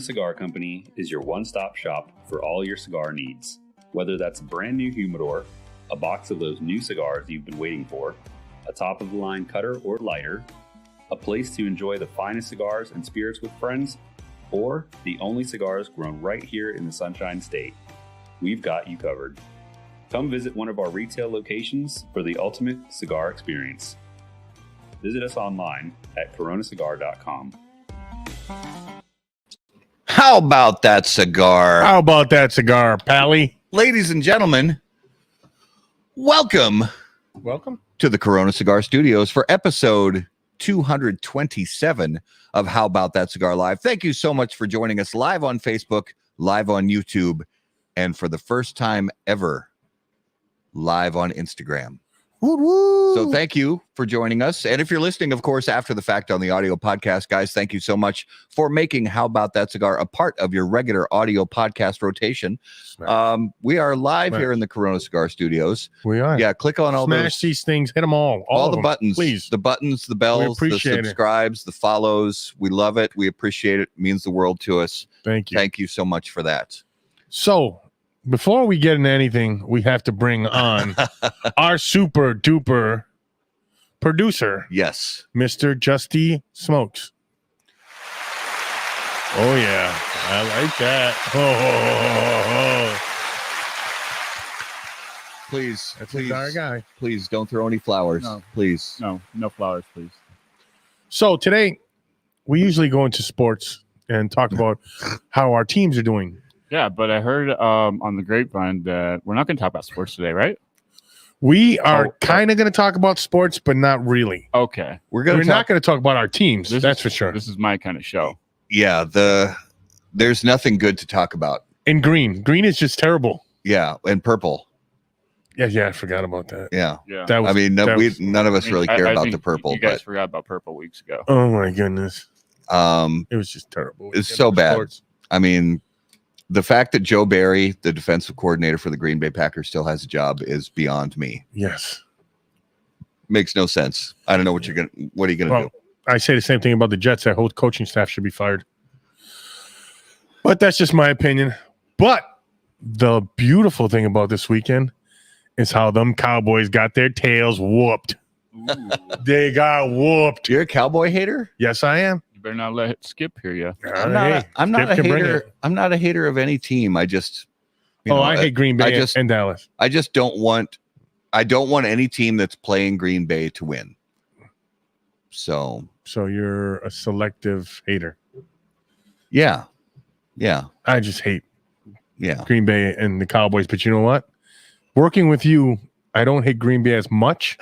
Cigar Company is your one-stop shop for all your cigar needs. Whether that's a brand new humidor, a box of those new cigars you've been waiting for, a top-of-the-line cutter or lighter, a place to enjoy the finest cigars and spirits with friends, or the only cigars grown right here in the Sunshine State, we've got you covered. Come visit one of our retail locations for the ultimate cigar experience. Visit us online at coronacigar.com. How about that cigar? How about that cigar, Pally? Ladies and gentlemen, welcome to the Corona Cigar Studios for episode 227 of How About That Cigar Live. Thank you so much for joining us live on Facebook, live on YouTube, and for the first time ever, live on Instagram. Woo-woo. So thank you for joining us. And if you're listening, of course, after the fact on the audio podcast, guys, thank you so much for making How About That Cigar a part of your regular audio podcast rotation. We are live here in the Corona Cigar Studios. We are. Yeah, click on all Smash these things, hit them all the them, buttons, please. The buttons, the bells, the subscribes, the follows. We love it. We appreciate it. It means the world to us. Thank you. Thank you so much for that. So before we get into anything, we have to bring on our super duper producer. Yes. Mr. Justy Smokes. Oh, yeah. I like that. Please. That's please, our guy. Please don't throw any flowers. No. Please. No flowers, please. So today, we usually go into sports and talk about how our teams are doing. Yeah, but I heard on the grapevine that we're not going to talk about sports today, right? We are kind of going to talk about sports, but not really. Okay. We're not going to talk about our teams. That's for sure. This is my kind of show. Yeah, there's nothing good to talk about. And green is just terrible. Yeah, and purple. Yeah, I forgot about that. Yeah. That was, none of us really care about the purple. You guys forgot about purple weeks ago. Oh my goodness. It was just terrible. It's so bad. Sports. I mean, the fact that Joe Barry, the defensive coordinator for the Green Bay Packers, still has a job is beyond me. Yes. Makes no sense. I don't know what are you gonna do? I say the same thing about the Jets. That whole coaching staff should be fired. But that's just my opinion. But the beautiful thing about this weekend is how them Cowboys got their tails whooped. They got whooped. You're a Cowboy hater? Yes, I am. You better not let Skip hear you. I'm not a hater. I'm not a hater of any team. I just I hate Green Bay and Dallas. I just don't want any team that's playing Green Bay to win. So you're a selective hater. Yeah. I just hate Green Bay and the Cowboys. But you know what? Working with you, I don't hate Green Bay as much.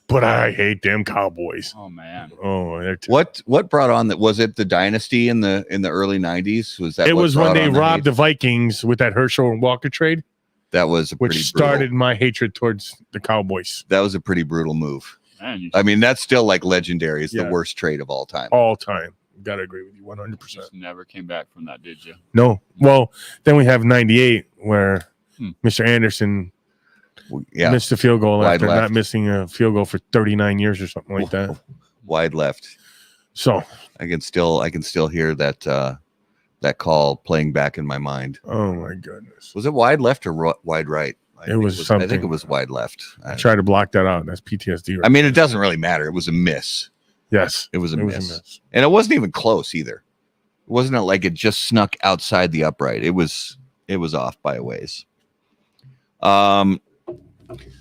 But I hate them Cowboys. Oh man. Oh, what brought on that? Was it the dynasty in the early 90s? Was that? It was when they robbed the Vikings with that Herschel and Walker trade. That was which started my hatred towards the Cowboys. That was a pretty brutal move. Man, I mean, that's still like legendary. It's the worst trade of all time. All time. Gotta agree with you 100%. Just never came back from that, did you? No. Well, then we have 98 where Mr. Anderson missed a field goal after not missing a field goal for 39 years or something like that. Wide left. So I can still hear that call playing back in my mind. Oh my goodness. Was it wide left or wide right? I think it was wide left. I tried to block that out. That's PTSD. I mean, it doesn't really matter. It was a miss. Yes. It was a miss. And it wasn't even close either. It wasn't like it just snuck outside the upright. It was off by a ways.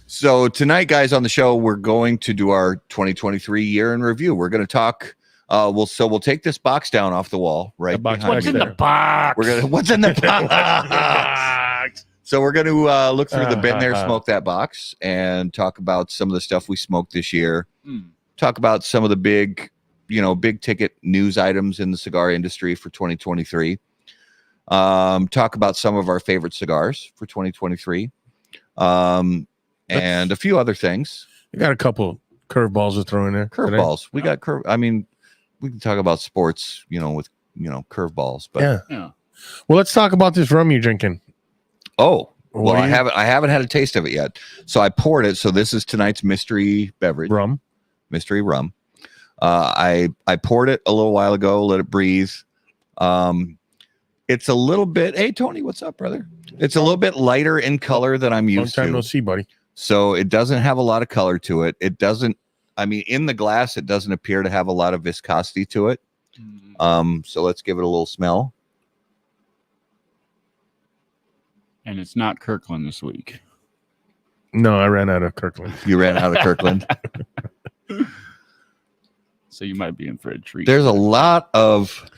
So tonight, guys, on the show, we're going to do our 2023 year in review. We're going to talk. We'll take this box down off the wall, right? What's in the box? What's in the box? So we're going to look through the Been There, Smoke That box and talk about some of the stuff we smoked this year. Talk about some of the big ticket news items in the cigar industry for 2023. Talk about some of our favorite cigars for 2023. And a few other things. We got a couple curveballs to throw in there. Curveballs. We got I mean, we can talk about sports, with curveballs, but yeah. Well, let's talk about this rum you're drinking. Oh, well, I haven't had a taste of it yet. So I poured it. So this is tonight's mystery beverage. Mystery rum. I poured it a little while ago, let it breathe. It's a little bit. Hey, Tony, what's up, brother? It's a little bit lighter in color than I'm Long used time to. no see, buddy. So it doesn't have a lot of color to it. It doesn't. I mean, in the glass, it doesn't appear to have a lot of viscosity to it. So let's give it a little smell. And it's not Kirkland this week. No, I ran out of Kirkland. You ran out of Kirkland. So you might be in for a treat. There's a lot of.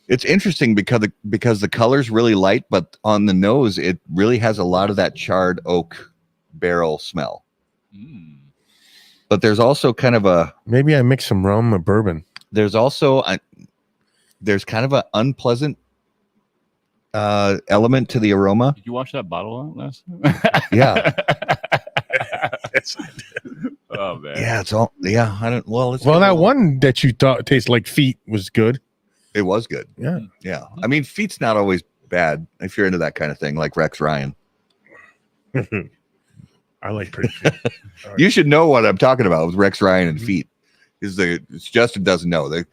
It's interesting because the color's really light, but on the nose, it really has a lot of that charred oak barrel smell. But there's also kind of a. Maybe I mixed some rum or bourbon. There's also there's kind of an unpleasant element to the aroma. Did you wash that bottle out last time? Yeah. Oh man. Yeah, it's all. Yeah, I don't. Well, Well, that one that you thought tasted like feet was good. It was good. Yeah. Yeah. I mean, feet's not always bad if you're into that kind of thing, like Rex Ryan. I like pretty feet. You should know what I'm talking about with Rex Ryan and feet. Justin doesn't know. The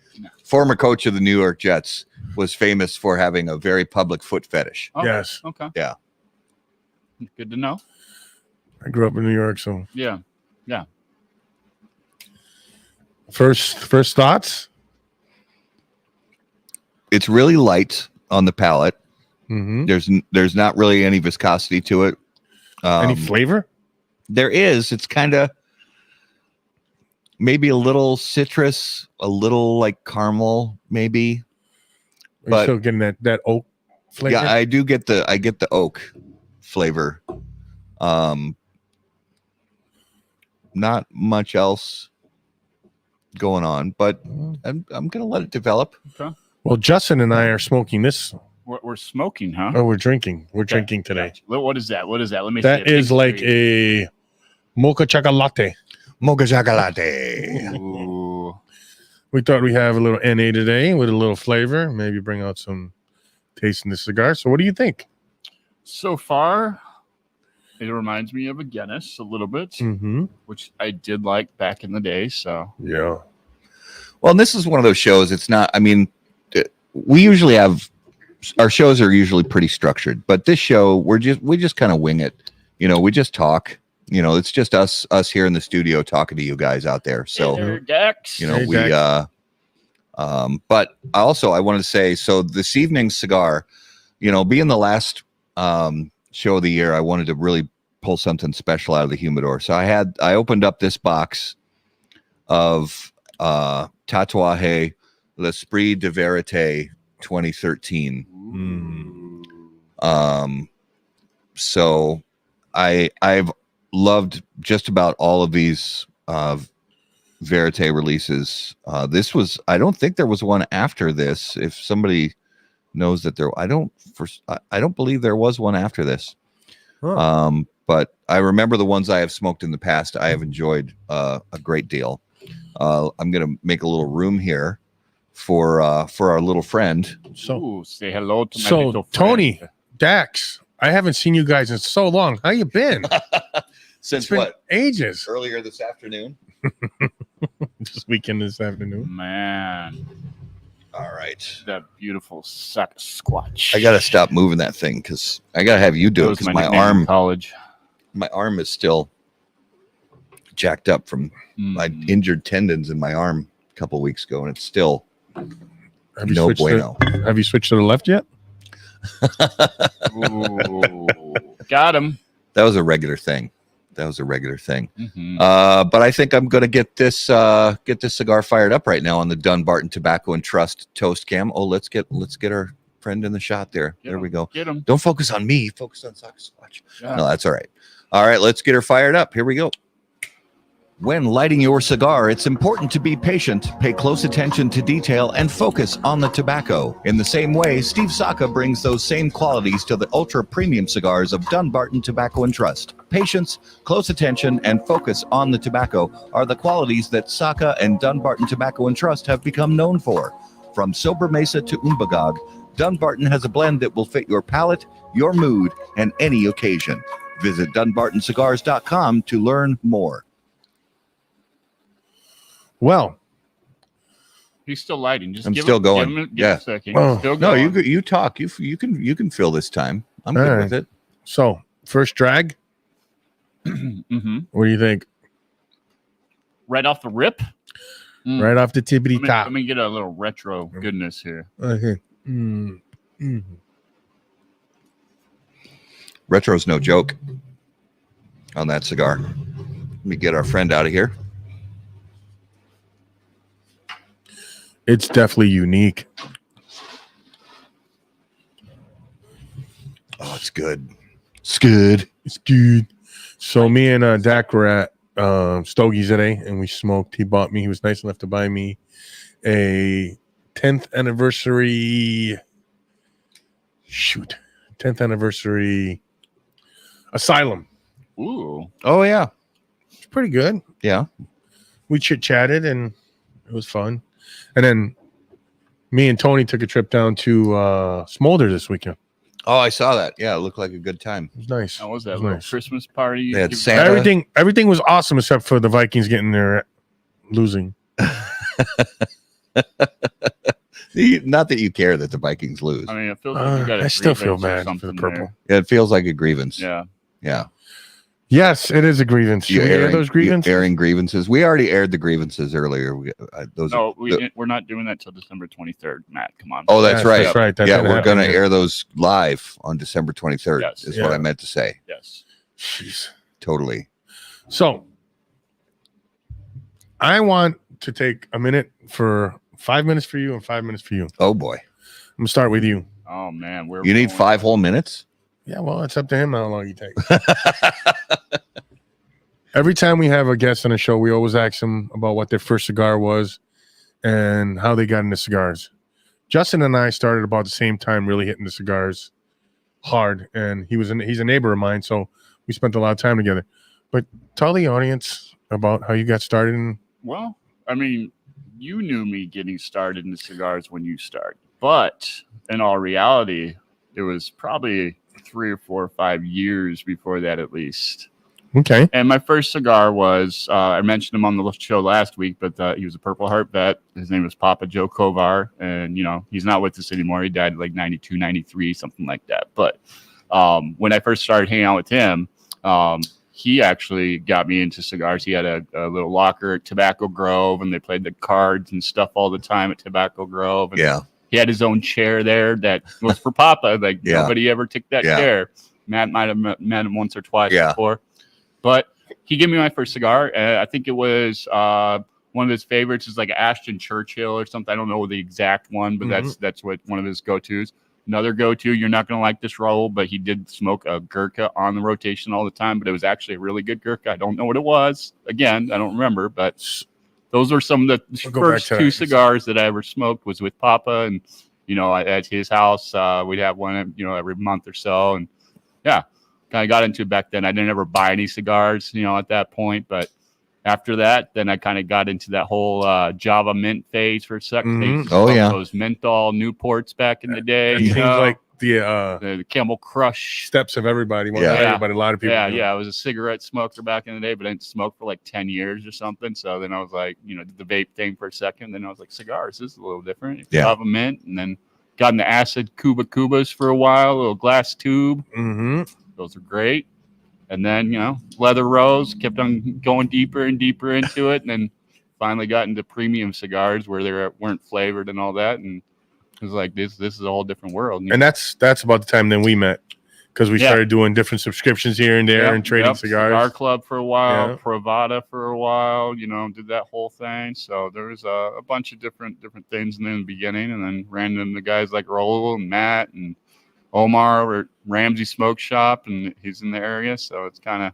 former coach of the New York Jets was famous for having a very public foot fetish. Okay. Yes. Okay. Yeah. Good to know. I grew up in New York, so Yeah. first thoughts. It's really light on the palate. Mm-hmm. There's not really any viscosity to it. Any flavor? There is. It's kind of maybe a little citrus, a little like caramel, maybe. Are you But- still getting that oak flavor? Yeah, I get the oak flavor. Not much else going on, but I'm gonna let it develop. Well, Justin and I are smoking this. We're smoking, huh? Oh, we're drinking. We're drinking today. Gotcha. What is that? Let me see. That is like a mocha chocolate. Mocha chocolate. Ooh. We thought we have a little NA today with a little flavor. Maybe bring out some taste in the cigar. So what do you think? So far, it reminds me of a Guinness a little bit, Mm-hmm. which I did like back in the day. So Yeah. Well, and this is one of those shows. It's not. I mean, we usually have our shows are usually pretty structured, but this show we just kind of wing it. You know, we just talk. You know, it's just us here in the studio talking to you guys out there. So. Hey there, Dex. You know, Hey, we but I wanted to say, so this evening's cigar, you know, being the last show of the year, I wanted to really pull something special out of the humidor. So I opened up this box of Tatuaje L'Esprit de Verite 2013. So I've loved just about all of these Verite releases. This was, I don't think there was one after this. If somebody knows that I don't believe there was one after this. Huh. But I remember the ones I have smoked in the past. I have enjoyed a great deal. I'm gonna make a little room here for our little friend. So Ooh, say hello to my little friend. Tony, Dax, I haven't seen you guys in so long. How you been? Since It's been what? ages. Earlier this afternoon. This weekend, this afternoon. Man, All right. that beautiful squatch. I gotta stop moving that thing because I gotta have you do That it was because my my nickname in arm college. is still jacked up from my injured tendons in my arm a couple weeks ago, and it's still Have you no switched bueno. Have you switched to the left yet? Ooh, got him. That was a regular thing. Mhm. But I think I'm gonna get this cigar fired up right now on the Dunbarton Tobacco and Trust toast cam. Oh, let's get our friend in the shot there. Get There him. we go. Get him. Don't focus on me. Focus on Squatch. Yeah. No, that's all right. All right, let's get her fired up. Here we go. When lighting your cigar, it's important to be patient, pay close attention to detail, and focus on the tobacco. In the same way, Steve Saka brings those same qualities to the ultra-premium cigars of Dunbarton Tobacco and Trust. Patience, close attention, and focus on the tobacco are the qualities that Saka and Dunbarton Tobacco and Trust have become known for. From Sober Mesa to Umbagog, Dunbarton has a blend that will fit your palate, your mood, and any occasion. Visit DunbartonCigars.com to learn more. Well, He's still lighting. Just I'm give still him, going. Give him, Yeah. a second. Oh. Still No, going. you talk. You can fill this time. I'm All good right. with it. So, first drag. Mm-hmm. What do you think? Right off the rip. Right off the tippity top. Let me get a little retro goodness here. Okay. Retro's no joke on that cigar. Let me get our friend out of here. It's definitely unique. Oh, it's good. It's good. It's good. So me and Dak were at Stogie's today, and we smoked. He was nice enough to buy me a 10th anniversary. 10th anniversary Asylum. Ooh. Oh yeah. It's pretty good. Yeah. We chit-chatted, and it was fun. And then me and Tony took a trip down to Smolder this weekend. Oh, I saw that. Yeah, it looked like a good time. It was nice. How was that It was little nice. Christmas party? They had Santa. Everything was awesome except for the Vikings getting there losing. Not that you care that the Vikings lose. I mean, it feels like you got a I still feel grievance or bad for something the purple. there. It feels like a grievance. Yeah. Yeah. Yes, it is a grievance. Should we air those grievances? Airing grievances. We already aired the grievances earlier. We're not doing that till December 23rd, Matt. Come on. Oh, that's Yes, right. That's right. That Yeah, didn't we're happen going to yet. air those live on December 23rd. Yes. Is Yeah. what I meant to say. Yes. Jeez. Totally. So I want to take a minute for 5 minutes for you and 5 minutes for you. Oh boy. I'm gonna start with you. Oh man, where You we need going? 5 whole minutes? Yeah, well, it's up to him how long you take. Every time we have a guest on the show, we always ask them about what their first cigar was and how they got into cigars. Justin and I started about the same time, really hitting the cigars hard, and he's a neighbor of mine, so we spent a lot of time together. But tell the audience about how you got started. Well, I mean, you knew me getting started in cigars when you started, but in all reality, it was probably 3 or 4 or 5 years before that, at least. Okay. And my first cigar was, I mentioned him on the show last week, but he was a Purple Heart vet. His name was Papa Joe Kovar. And, he's not with us anymore. He died at like 92, 93, something like that. But when I first started hanging out with him, he actually got me into cigars. He had a little locker at Tobacco Grove, and they played the cards and stuff all the time at Tobacco Grove. And Yeah. he had his own chair there that was for Papa. Like, Yeah. nobody ever took that Yeah. chair. Matt might have met him once or twice Yeah. before. But he gave me my first cigar. I think it was one of his favorites is like Ashton Churchill or something. I don't know the exact one, but that's what one of his go-tos. Another go-to, you're not going to like this, Raul, but he did smoke a Gurkha on the rotation all the time, but it was actually a really good Gurkha. I don't know what it was. Again, I don't remember, but those were some of the first 2 cigars that I ever smoked was with Papa. And, at his house, we'd have one, every month or so. And yeah, kind of got into it back then. I didn't ever buy any cigars, at that point. But after that, then I kind of got into that whole Java mint phase for a second. Mhm. Oh, yeah. Those menthol Newports back in the day. It seems like the the Camel Crush. steps of everybody. Well, Yeah. not everybody, a lot of people. Yeah, do. yeah. I was a cigarette smoker back in the day, but I didn't smoke for like 10 years or something. So then I was like, did the vape thing for a second. Then I was like, cigars, this is a little different. Yeah. Java mint. And then got into acid Cubas for a while, a little glass tube. Mm-hmm. Those are great. And then, leather rose, kept on going deeper and deeper into it. And then finally got into premium cigars where they weren't flavored and all that. And it was like, this is a whole different world. And that's about the time then we met, because we Yeah. started doing different subscriptions here and there and trading cigars. Cigar Club for a while, Yeah. Pravada for a while, did that whole thing. So there was a bunch of different things in the beginning, and then ran into guys like Raul and Matt and Omar at Ramsey Smoke Shop, and he's in the area. So it's kind of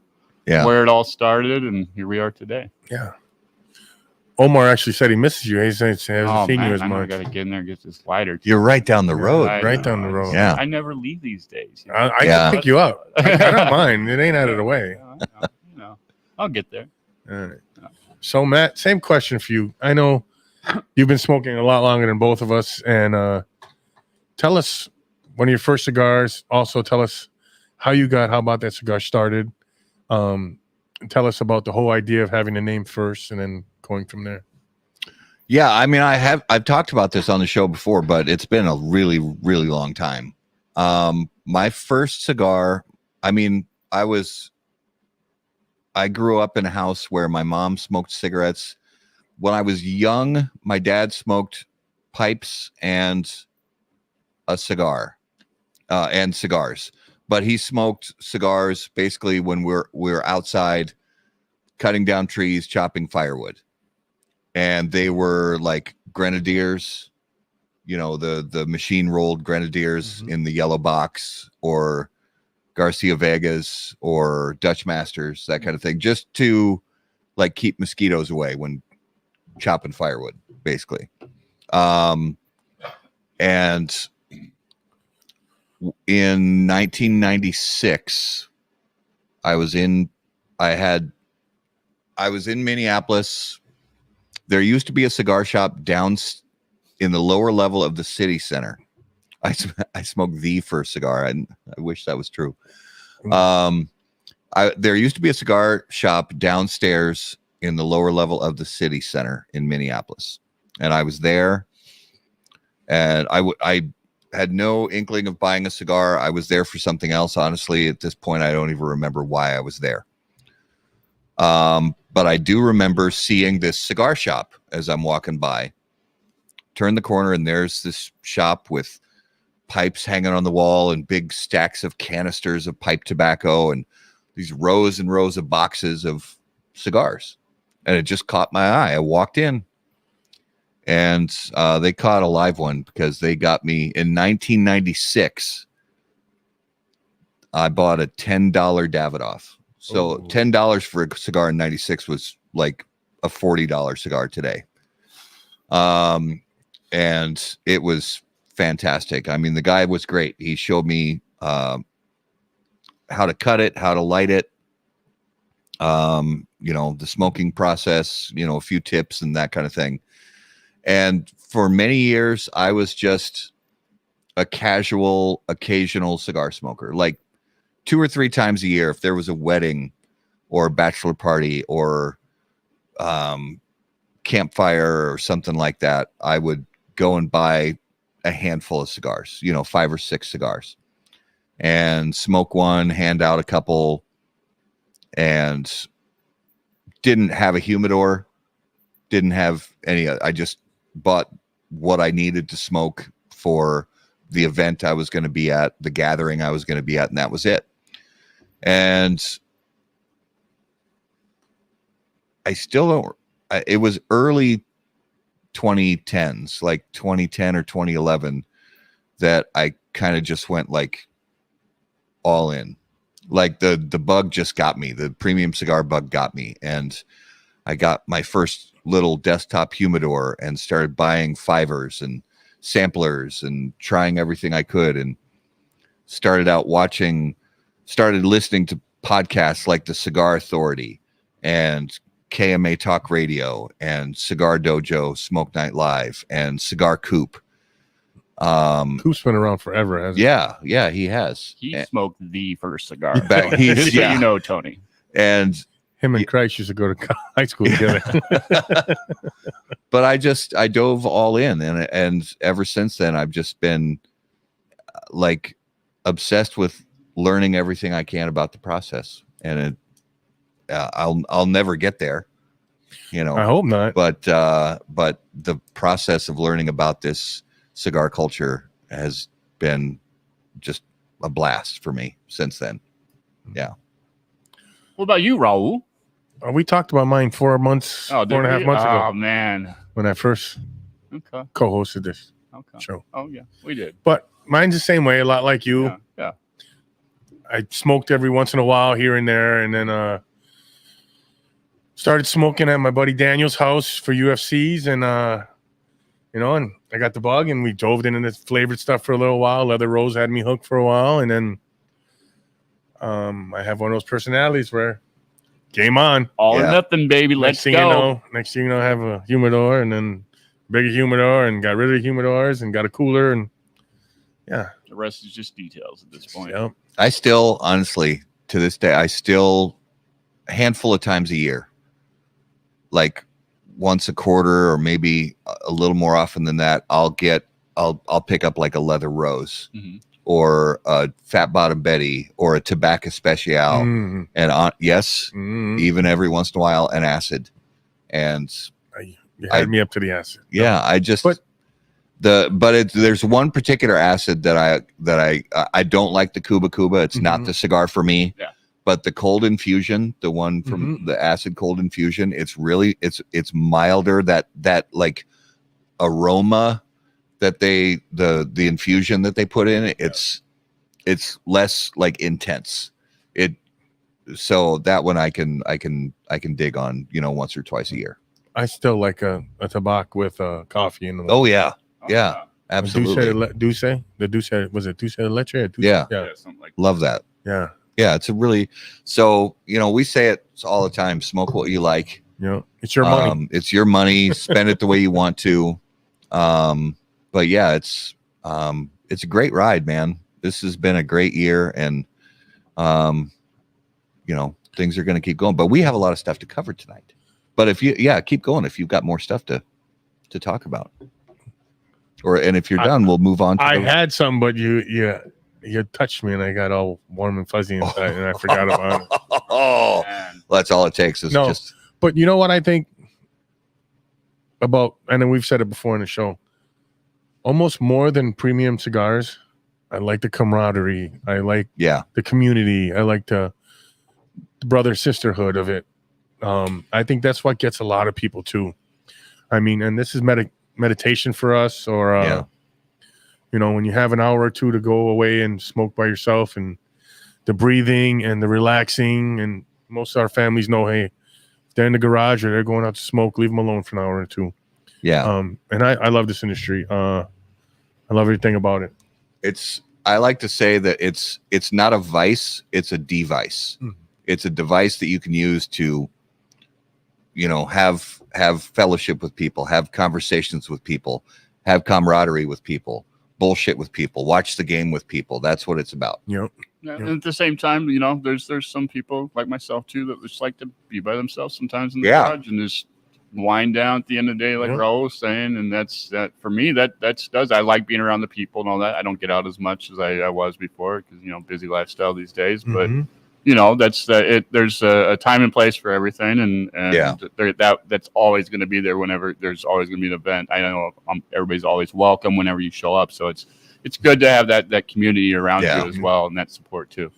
where it all started, and here we are today. Yeah. Omar actually said he misses you. He said he hasn't seen you as I know I much. got to get in there and get this lighter. You're right down the road. Right down the road. Yeah. I never leave these days. I Yeah. can pick you up. I don't mind. It ain't out of the way. I'll get there. All right. So, Matt, same question for you. I know you've been smoking a lot longer than both of us. And tell us one of your first cigars. Also, tell us how about that cigar started. Tell us about the whole idea of having the name first and then going from there. Yeah, I mean, I've talked about this on the show before, but it's been a really, really long time. My first cigar, I mean, I grew up in a house where my mom smoked cigarettes. When I was young, my dad smoked pipes and a cigar, and cigars. But he smoked cigars basically when we're outside cutting down trees, chopping firewood. And they were like grenadiers, the machine rolled grenadiers in the yellow box, or Garcia Vegas or Dutch Masters, that kind of thing, just to like keep mosquitoes away when chopping firewood, basically. And in 1996, I was in Minneapolis. There used to be a cigar shop down in the lower level of the city center. I smoked the first cigar. I wish that was true. There used to be a cigar shop downstairs in the lower level of the city center in Minneapolis, and I was there. And I had no inkling of buying a cigar. I was there for something else. Honestly, at this point, I don't even remember why I was there. But I do remember seeing this cigar shop as I'm walking by. Turn the corner, and there's this shop with pipes hanging on the wall and big stacks of canisters of pipe tobacco and these rows and rows of boxes of cigars. And it just caught my eye. I walked in, and they caught a live one because they got me in 1996. I bought a $10 Davidoff. So $10 for a cigar in 96 was like a $40 cigar today. And it was fantastic. I mean, the guy was great. He showed me how to cut it, how to light it, the smoking process, a few tips and that kind of thing. And for many years, I was just a casual, occasional cigar smoker. Like 2 or 3 times a year, if there was a wedding or a bachelor party or campfire or something like that, I would go and buy a handful of cigars, 5 or 6 cigars, and smoke one, hand out a couple, and didn't have a humidor, didn't have any. I just bought what I needed to smoke for the event I was going to be at, the gathering I was going to be at, and that was it. And I still don't. It was early 2010s, like 2010 or 2011, that I kind of just went like all in. Like the bug just got me. The premium cigar bug got me, and I got my first little desktop humidor and started buying fivers and samplers and trying everything I could, and started listening to podcasts like the Cigar Authority and KMA Talk Radio and Cigar Dojo, Smoke Night Live, and Cigar Coop. Coop's been around forever, hasn't he? Yeah, he has. He smoked the first cigar. He's, so you know, Tony. And him and Christ used to go to high school together. But I dove all in, and ever since then, I've just been like obsessed with learning everything I can about the process. And I'll never get there, I hope not. But the process of learning about this cigar culture has been just a blast for me since then. Yeah. What about you, Raul? We talked about mine 4 months, 4.5 months ago. Oh man, when I first co-hosted this show. Oh yeah, we did. But mine's the same way, a lot like you. Yeah. I smoked every once in a while here and there, and then started smoking at my buddy Daniel's house for UFCs, and and I got the bug, and we dove into this flavored stuff for a little while. Leather Rose had me hooked for a while, and then I have one of those personalities where game on, all or nothing, baby. Let's go. Next thing you know, I have a humidor, and then bigger humidor, and got rid of the humidors, and got a cooler, and yeah, the rest is just details at this point. Yep. I still, honestly, to this day, a handful of times a year, like once a quarter, or maybe a little more often than that, I'll pick up like a leather rose, or a fat bottom Betty, or a tobacco special, and even every once in a while an acid. And you had me up to the acid. Yeah, there's one particular acid that I don't like, the Cuba Cuba. It's not the cigar for me. Yeah. But the cold infusion, the one from the acid cold infusion, it's milder. That like aroma that the infusion that they put in, it's less like intense. So that one I can dig on, once or twice a year. I still like a tobacco with coffee in the morning. Oh yeah. Yeah, absolutely. Dulce, was it Dulce de Leche? Yeah, something like love that. Yeah. Yeah, it's a really, so, we say it all the time, smoke what you like. Yeah, it's your money. It's your money, spend it the way you want to. But yeah, it's a great ride, man. This has been a great year, and, things are going to keep going. But we have a lot of stuff to cover tonight. But keep going if you've got more stuff to talk about. And if you're done, we'll move on. I had some, but you touched me and I got all warm and fuzzy inside, and I forgot about it. Oh, well, that's all it takes is just. But you know what I think about, and then we've said it before in the show, almost more than premium cigars, I like the camaraderie. I like the community. I like the brother sisterhood of it. I think that's what gets a lot of people too. I mean, and this is meditation for us, or when you have an hour or two to go away and smoke by yourself, and the breathing and the relaxing, and most of our families know, hey, if they're in the garage or they're going out to smoke, leave them alone for an hour or two. And I love this industry. I love everything about it. I like to say that it's not a vice, it's a device. It's a device that you can use to have fellowship with people, have conversations with people, have camaraderie with people, bullshit with people, watch the game with people. That's what it's about. Yep. And at the same time, there's some people like myself too that just like to be by themselves sometimes in the garage and just wind down at the end of the day, like Raul was saying. And that for me, I like being around the people and all that. I don't get out as much as I was before because busy lifestyle these days, but. There's a time and place for everything, and that's always going to be there whenever there's always going to be an event. I know everybody's always welcome whenever you show up, so it's good to have that community around you as well, and that support too.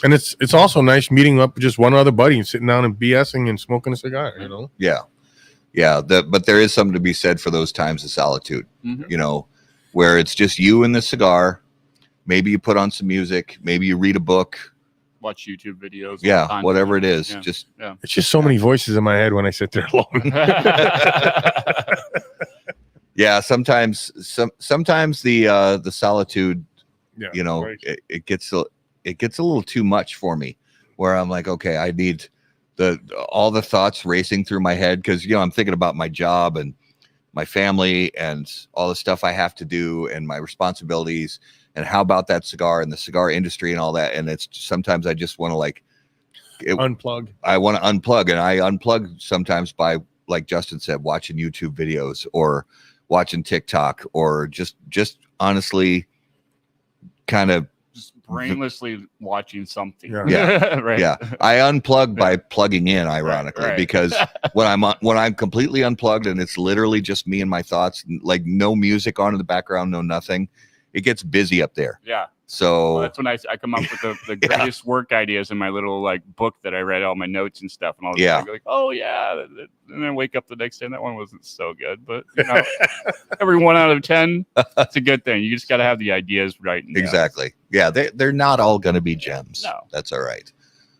And it's also nice meeting up with just one other buddy and sitting down and BSing and smoking a cigar. But there is something to be said for those times of solitude. Where it's just you and the cigar. Maybe you put on some music. Maybe you read a book. Watch YouTube videos. Whatever it is. It's just so many voices in my head when I sit there alone. Sometimes the solitude, it gets a little too much for me, where I'm like, okay, I need all the thoughts racing through my head, because I'm thinking about my job and my family and all the stuff I have to do and my responsibilities. And how about that cigar and the cigar industry and all that? And it's sometimes I just want to unplug. I want to unplug, and I unplug sometimes by, like Justin said, watching YouTube videos or watching TikTok, or just honestly kind of just brainlessly watching something. Right. I unplug by plugging in, ironically, because when I'm completely unplugged and it's literally just me and my thoughts, like no music on in the background, no nothing. It gets busy up there. Yeah. So that's when I come up with the greatest work ideas in my little book that I read all my notes and stuff, and all this. I go like, oh yeah, and then wake up the next day and that one wasn't so good, but every 1 out of 10, it's a good thing. You just got to have the ideas right. Exactly. Yeah, they're not all going to be gems. No, that's all right.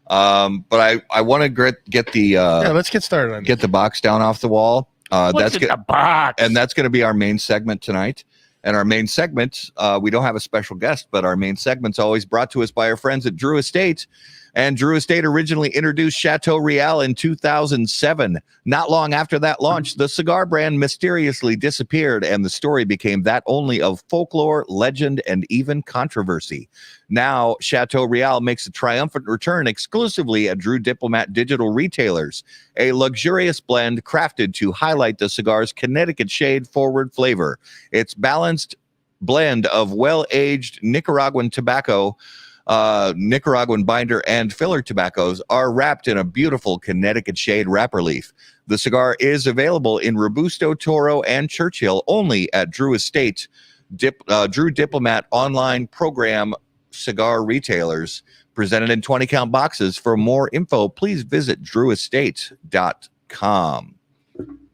But I want to get the let's get started on get the box down off the wall. That's the box, and that's going to be our main segment tonight. And our main segment, we don't have a special guest, but our main segment's always brought to us by our friends at Drew Estate. And Drew Estate originally introduced Chateau Real in 2007. Not long after that launch, the cigar brand mysteriously disappeared, and the story became that only of folklore, legend, and even controversy. Now, Chateau Real makes a triumphant return exclusively at Drew Diplomat digital retailers, a luxurious blend crafted to highlight the cigar's Connecticut shade forward flavor. Its balanced blend of well-aged Nicaraguan tobacco, Nicaraguan binder, and filler tobaccos are wrapped in a beautiful Connecticut shade wrapper leaf. The cigar is available in Robusto, Toro, and Churchill only at Drew Estate, Drew Diplomat online program cigar retailers, presented in 20-count boxes. For more info, please visit drewestate.com.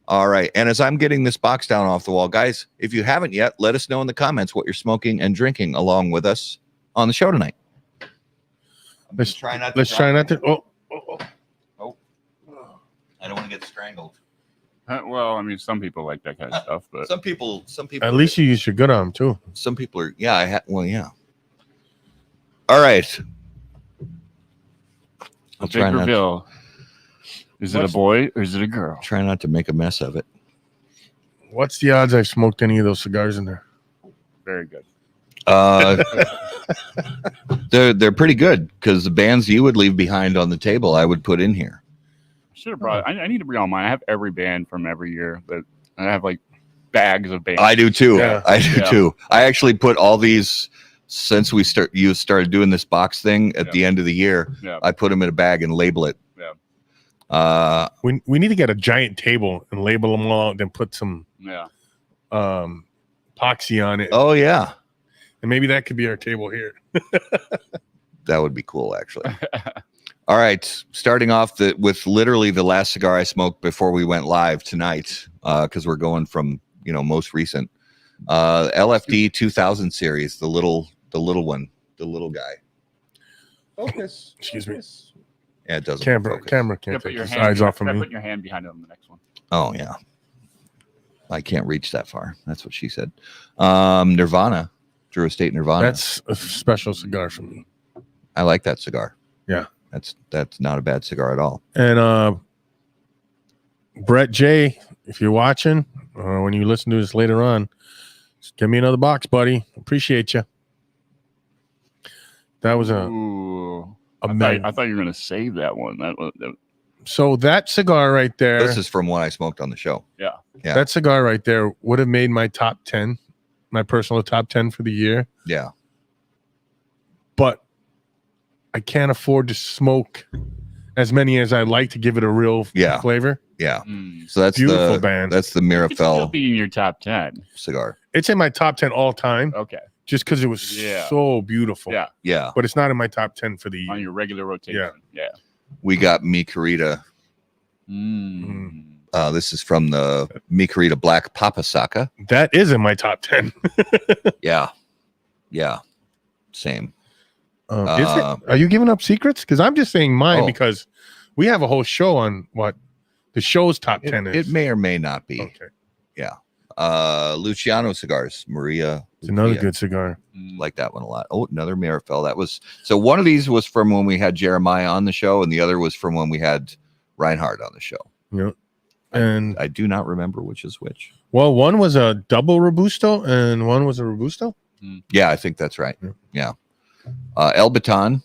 All right. And as I'm getting this box down off the wall, guys, if you haven't yet, let us know in the comments what you're smoking and drinking along with us on the show tonight. Let's try not to. Oh. I don't want to get strangled. Well, I mean, some people like that kind of stuff, but Some people. At least you use your good arm too. Some people are. Yeah. Yeah. All right. I'll big reveal. Is it a boy or is it a girl? Try not to make a mess of it. What's the odds I've smoked any of those cigars in there? Very good. They're pretty good because the bands you would leave behind on the table, I would put in here. Should have brought. I need to bring all mine. I have every band from every year, but I have like bags of bands. I do too. Yeah. I do too. I actually put all these since you started doing this box thing at the end of the year. Yeah. I put them in a bag and label it. Yeah. We need to get a giant table and label them all, then put some epoxy on it. Oh yeah. And maybe that could be our table here. That would be cool, actually. All right. Starting off with literally the last cigar I smoked before we went live tonight, because we're going from most recent. LFD 2000 series, the little one, the little guy. Focus. Excuse me. Yeah, it doesn't. Camera can't take his eyes off of me. Put your hand behind it on the next one. Oh yeah. I can't reach that far. That's what she said. Nirvana. Drew Estate Nirvana. That's a special cigar for me. I like that cigar. Yeah. That's not a bad cigar at all. And Brett J, if you're watching, when you listen to this later on, just give me another box, buddy. Appreciate you. That was I thought you were going to save that one. So that cigar right there. This is from one I smoked on the show. Yeah. That cigar right there would have made my top 10, my personal top 10 for the year. Yeah. But I can't afford to smoke as many as I'd like to give it a real flavor. Yeah. Mm. So that's beautiful band. That's the It's still Mirafell be in your top 10. cigar. It's in my top 10 all time. Okay. Just because it was so beautiful. Yeah. Yeah. But it's not in my top 10 for the year. On your regular rotation. Yeah. We got Mi Querida. Mm. This is from the Mi Querida Black Papasaka. That is in my top 10. Yeah. Yeah. Same. Is it? Are you giving up secrets? Because I'm just saying mine because we have a whole show on what the show's top 10 is. It may or may not be. Okay. Yeah. Luciano Cigars. Maria. It's another Lucia. good cigar. Like that one a lot. Oh, another Mirafell. That was so one of these was from when we had Jeremiah on the show, and the other was from when we had Reinhardt on the show. Yeah. And I do not remember which is which. Well, one was a double Robusto and one was a Robusto. Yeah, I think that's right. Yeah. El Baton.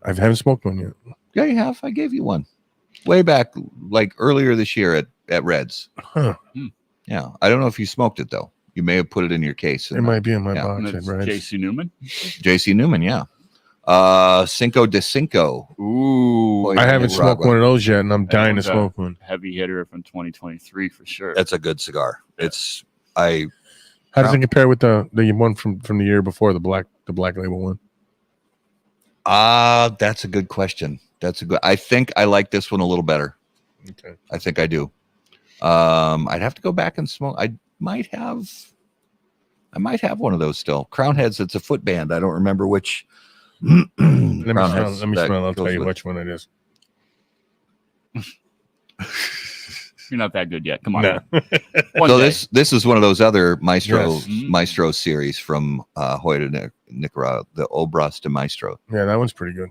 I haven't smoked one yet. Yeah, you have. I gave you one way back, like earlier this year at Reds. Huh. Yeah. I don't know if you smoked it though. You may have put it in your case. It might be in my yeah. box. And it's Right. JC Newman. JC Newman, yeah. Cinco de Cinco. Ooh. I haven't smoked one of those yet, and I'm dying to one's a smoke one. Heavy hitter from 2023 for sure. That's a good cigar. Yeah. How does it compare with the one from the year before, the black label one? That's a good question. I think I like this one a little better. Okay. I think I do. I'd have to go back and smoke. I might have one of those still. Crown Heads, it's a foot band. I don't remember which. Let me smell. that I'll tell goes you with- which one it is. You're not that good yet. Come on. No. One So day. this is one of those other Maestro Yes. Maestro series from Hoyt, Nicaragua, the Obras de Maestro. Yeah, that one's pretty good.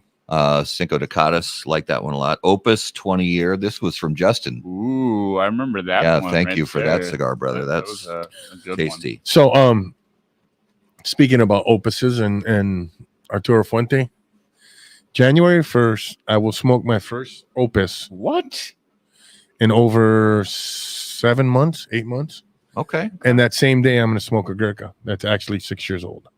Cinco de Cadas, like that one a lot. Opus 20 year. This was from Justin. Ooh, I remember that. Yeah, one thank right you for there. that cigar, brother. That That's was a good tasty. So, speaking about opuses and Arturo Fuente, January 1st, I will smoke my first opus. What? In over 7 months, 8 months. Okay. And that same day, I'm going to smoke a Gurkha that's actually 6 years old.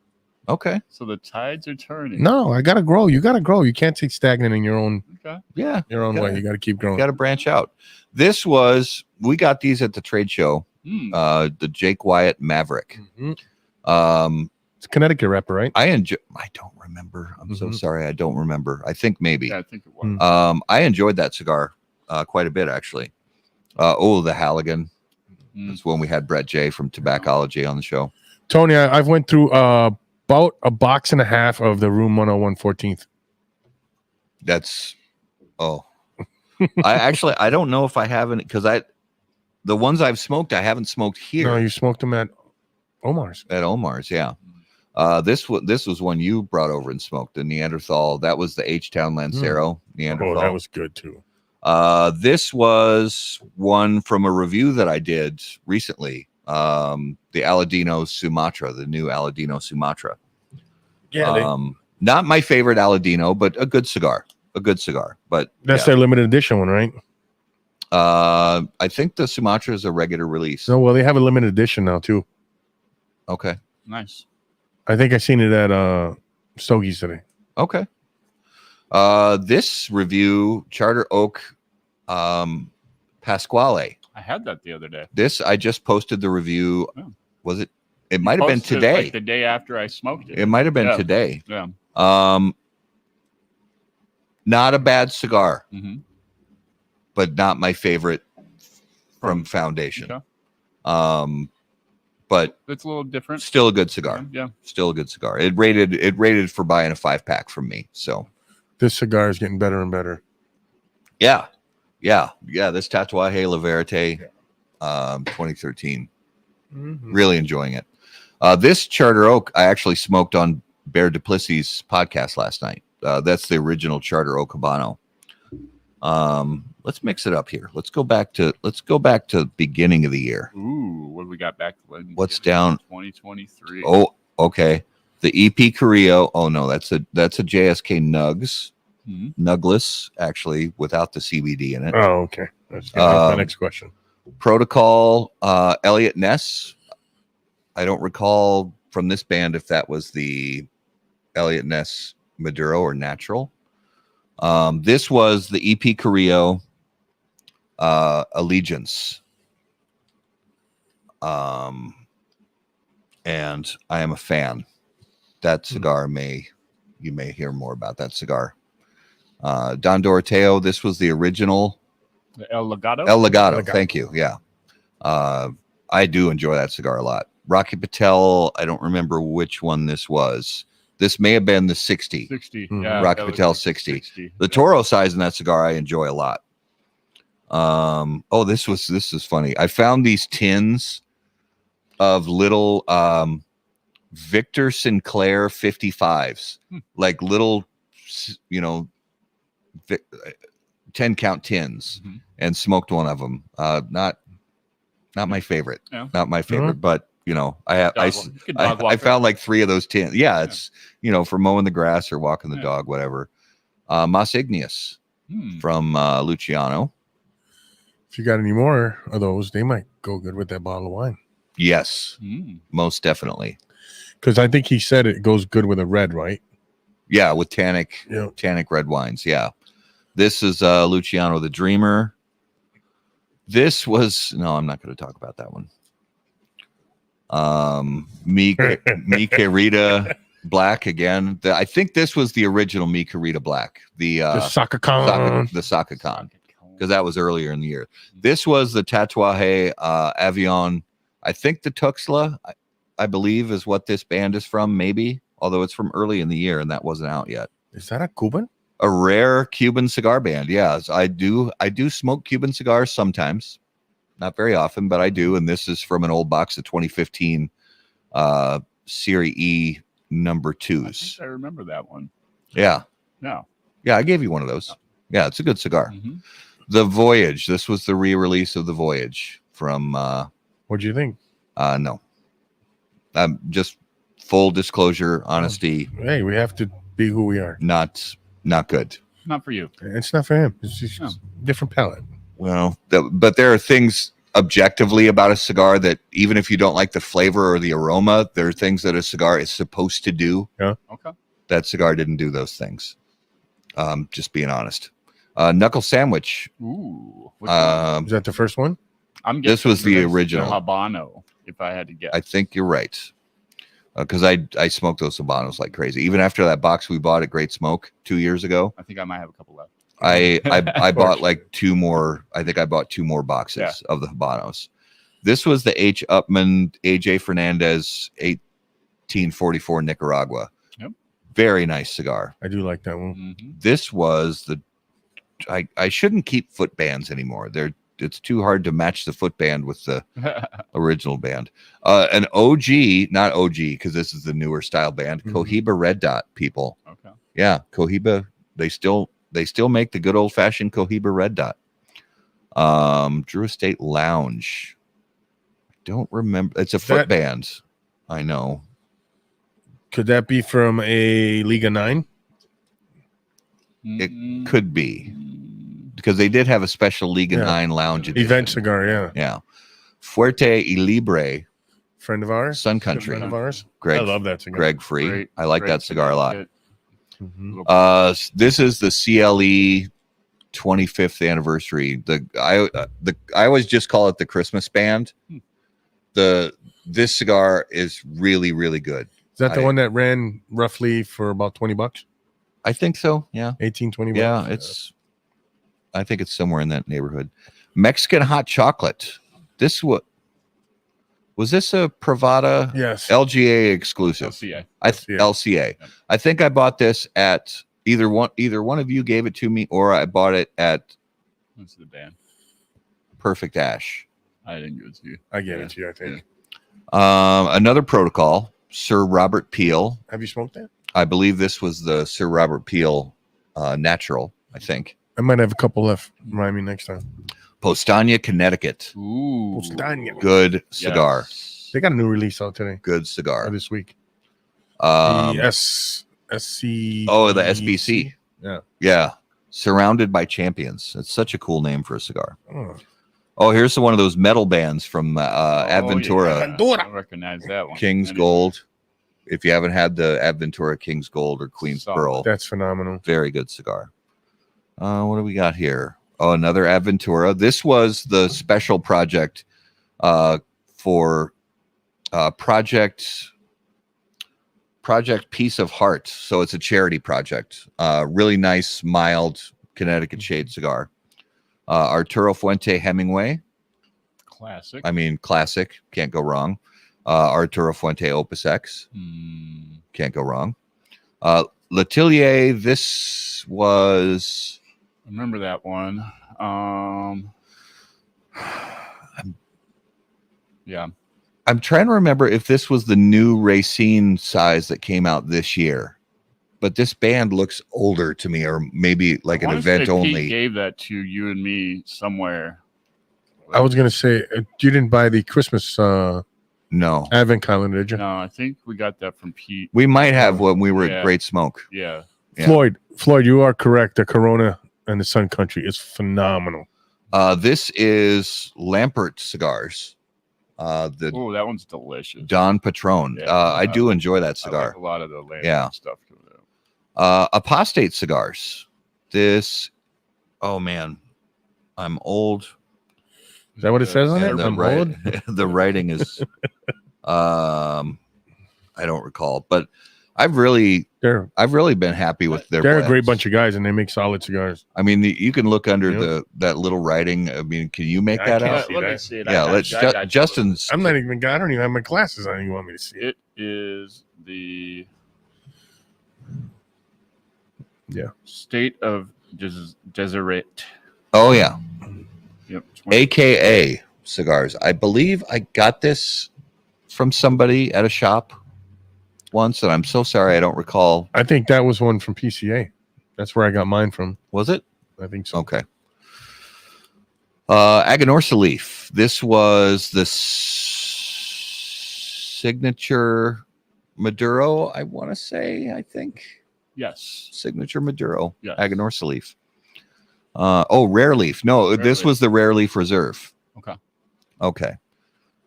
Okay. So the tides are turning. No, I got to grow. You got to grow. You can't stay stagnant in your own way. You got to keep growing. You got to branch out. We got these at the trade show. The Jake Wyatt Maverick. It's a Connecticut wrapper, right? I don't remember. I'm so sorry. I don't remember. I think maybe. Yeah, I think it was. I enjoyed that cigar quite a bit, actually. The Halligan. That's when we had Brett J from Tobaccology on the show. Tony, I've went through about a box and a half of the Room 101 14th. I don't know if I haven't, because the ones I've smoked, I haven't smoked here. No, you smoked them at Omar's. At Omar's, yeah. This was one you brought over and smoked, the Neanderthal. That was the H-Town Lancero Neanderthal. Oh, that was good too. This was one from a review that I did recently. The Aladino Sumatra, the new Aladino Sumatra. Yeah. Not my favorite Aladino, but a good cigar. But that's their limited edition one, right? I think the Sumatra is a regular release. No, well, they have a limited edition now too. Okay. Nice. I think I seen it at Stogie's today. Okay. This review, Charter Oak Pasquale. I had that the other day. This, I just posted the review. Oh. Was it? It might have been today. Like the day after I smoked it. It might have been today. Yeah. Not a bad cigar, but not my favorite from Foundation. Okay. But it's a little different. Still a good cigar. Yeah. Still a good cigar. It rated for buying a 5-pack from me. So this cigar is getting better and better. Yeah. This Tatuaje La Verite, 2013. Really enjoying it. This Charter Oak, I actually smoked on Bear Duplessis' podcast last night. That's the original Charter Oak Habano. Let's mix it up here. Let's go back to the beginning of the year. Ooh, what do we got back? What's down? 2023. Oh, okay. The EP Carrillo. Oh no, that's a JSK Nugs. Nugless, actually, without the CBD in it. Oh, okay. That's my next question. Protocol, Elliot Ness. I don't recall from this band if that was the Elliot Ness Maduro or Natural. This was the EP Carrillo Allegiance. And I am a fan. That cigar you may hear more about that cigar. Don Doroteo, this was the original. El Legado? El Legado, thank you. Yeah. I do enjoy that cigar a lot. Rocky Patel, I don't remember which one this was. This may have been the 60. 60. Yeah, Rocky Patel 60. The Toro size in that cigar I enjoy a lot. This is funny. I found these tins of little Victor Sinclair 55s, like little 10 count tins, and smoked one of them. Not my favorite. Yeah. Not my favorite, but I found like 3 of those tins. Yeah, it's for mowing the grass or walking the dog, whatever. Mas Igneous from Luciano. If you got any more of those, they might go good with that bottle of wine. Yes, most definitely. Because I think he said it goes good with a red, right? Yeah, with tannic red wines. Yeah. This is Luciano the Dreamer. This was I'm not going to talk about that one. Mi Querida Black again. I think this was the original Mi Querida Black. The Saka Khan. The Saka Khan. Because that was earlier in the year. This was the Tatuaje Avion. I think the Tuxtla, I believe, is what this band is from, maybe. Although it's from early in the year and that wasn't out yet. Is that a Cuban? A rare Cuban cigar band. Yes, I do smoke Cuban cigars sometimes. Not very often, but I do. And this is from an old box of 2015 Serie E number 2s. I remember that one. Yeah. No. Yeah, I gave you one of those. Yeah, it's a good cigar. Mhm. The Voyage. This was the re-release of the Voyage from. What'd you think? No, just full disclosure, honesty. Hey, we have to be who we are. Not good. Not for you. It's not for him. It's just different palate. Well, but there are things objectively about a cigar that even if you don't like the flavor or the aroma, there are things that a cigar is supposed to do. Yeah. Okay. That cigar didn't do those things. Just being honest. Knuckle Sandwich. Ooh. Is that the first one? This was the original. Habano, if I had to guess. I think you're right. Because I smoked those Habanos like crazy. Even after that box we bought at Great Smoke 2 years ago. I think I might have a couple left. I bought like 2 more. I think I bought 2 more boxes of the Habanos. This was the H. Upman AJ Fernandez 1844 Nicaragua. Yep. Very nice cigar. I do like that one. Mm-hmm. This was the. I shouldn't keep foot bands anymore. It's too hard to match the foot band with the original band. An OG, not OG, because this is the newer style band. Cohiba Red Dot people. Okay. Yeah, Cohiba. They still make the good old fashioned Cohiba Red Dot. Drew Estate Lounge. Don't remember. It's a foot band. I know. Could that be from a Liga 9? It could be. Because they did have a special Liga 9 lounge edition. Event cigar, yeah. Yeah. Fuerte y Libre. Friend of ours. Sun Country. Friend of ours. Greg, I love that cigar. Greg Free. Great, I like great that cigar a lot. Mm-hmm. This is the CLE 25th anniversary. I always just call it the Christmas band. This cigar is really, really good. Is that the one that ran roughly for about $20? I think so. Yeah. 18, 20 bucks. Yeah, I think it's somewhere in that neighborhood. Mexican hot chocolate. Was this a Pravada? Yes. LGA exclusive. LCA. LCA. Yep. I think I bought this at either one of you gave it to me or I bought it at What's the band? Perfect Ash. I didn't give it to you. I gave it to you, I think. Another protocol, Sir Robert Peel. Have you smoked that? I believe this was the Sir Robert Peel natural, I think. I might have a couple left. Remind me next time. Postania, Connecticut. Ooh. Postania. Good cigar. Yes. They got a new release out today. Good cigar. Or this week. The SC. Oh, the SBC. Yeah. Yeah. Surrounded by Champions. It's such a cool name for a cigar. Oh. Oh, here's one of those metal bands from Adventura. Yeah. I recognize that one. King's Gold. If you haven't had the Adventura King's Gold or Queen's Pearl, That's phenomenal. very good cigar. What do we got here? Oh, another Adventura. This was the special project for Project Piece of Heart. So it's a charity project. Really nice, mild Connecticut shade cigar. Arturo Fuente Hemingway. Classic. I mean, classic. Can't go wrong. Arturo Fuente Opus X. Can't go wrong. Letellier, this was... I remember that one. Yeah. I'm trying to remember if this was the new Racine size that came out this year. But this band looks older to me, or maybe like an event only. Pete gave that to you and me somewhere. I was going to say, you didn't buy the Christmas No. Advent calendar, did you? No, I think we got that from Pete. We might have when we were at Great Smoke. Yeah. Floyd, you are correct. The Corona and the Sun Country is phenomenal. This is Lampert cigars. Oh, that one's delicious. Don Patron. Yeah. I do enjoy that cigar. I like a lot of the Lampert stuff. Apostate cigars. This, oh man, I'm old. Is that what it says on it? I'm old. The writing is, I don't recall, but I've really been happy with their. They're blends. a great bunch of guys, and they make solid cigars. I mean, you can look under that little writing. I mean, can you make that out? Let me see it. Yeah, Justin's. I'm not even. I don't even have my glasses on. You want me to see it? It is the State of Deseret. Oh yeah. Yep. AKA cigars. I believe I got this from somebody at a shop once, and I'm so sorry I don't recall. I think that was one from PCA. That's where I got mine from. Was it? I think so. Okay. Aganorsa leaf. This was the signature Maduro, I want to say, I think. Yes. Signature Maduro. Yes. Aganorsa leaf. Rare leaf. No, Rare this leaf. was the rare leaf reserve. Okay.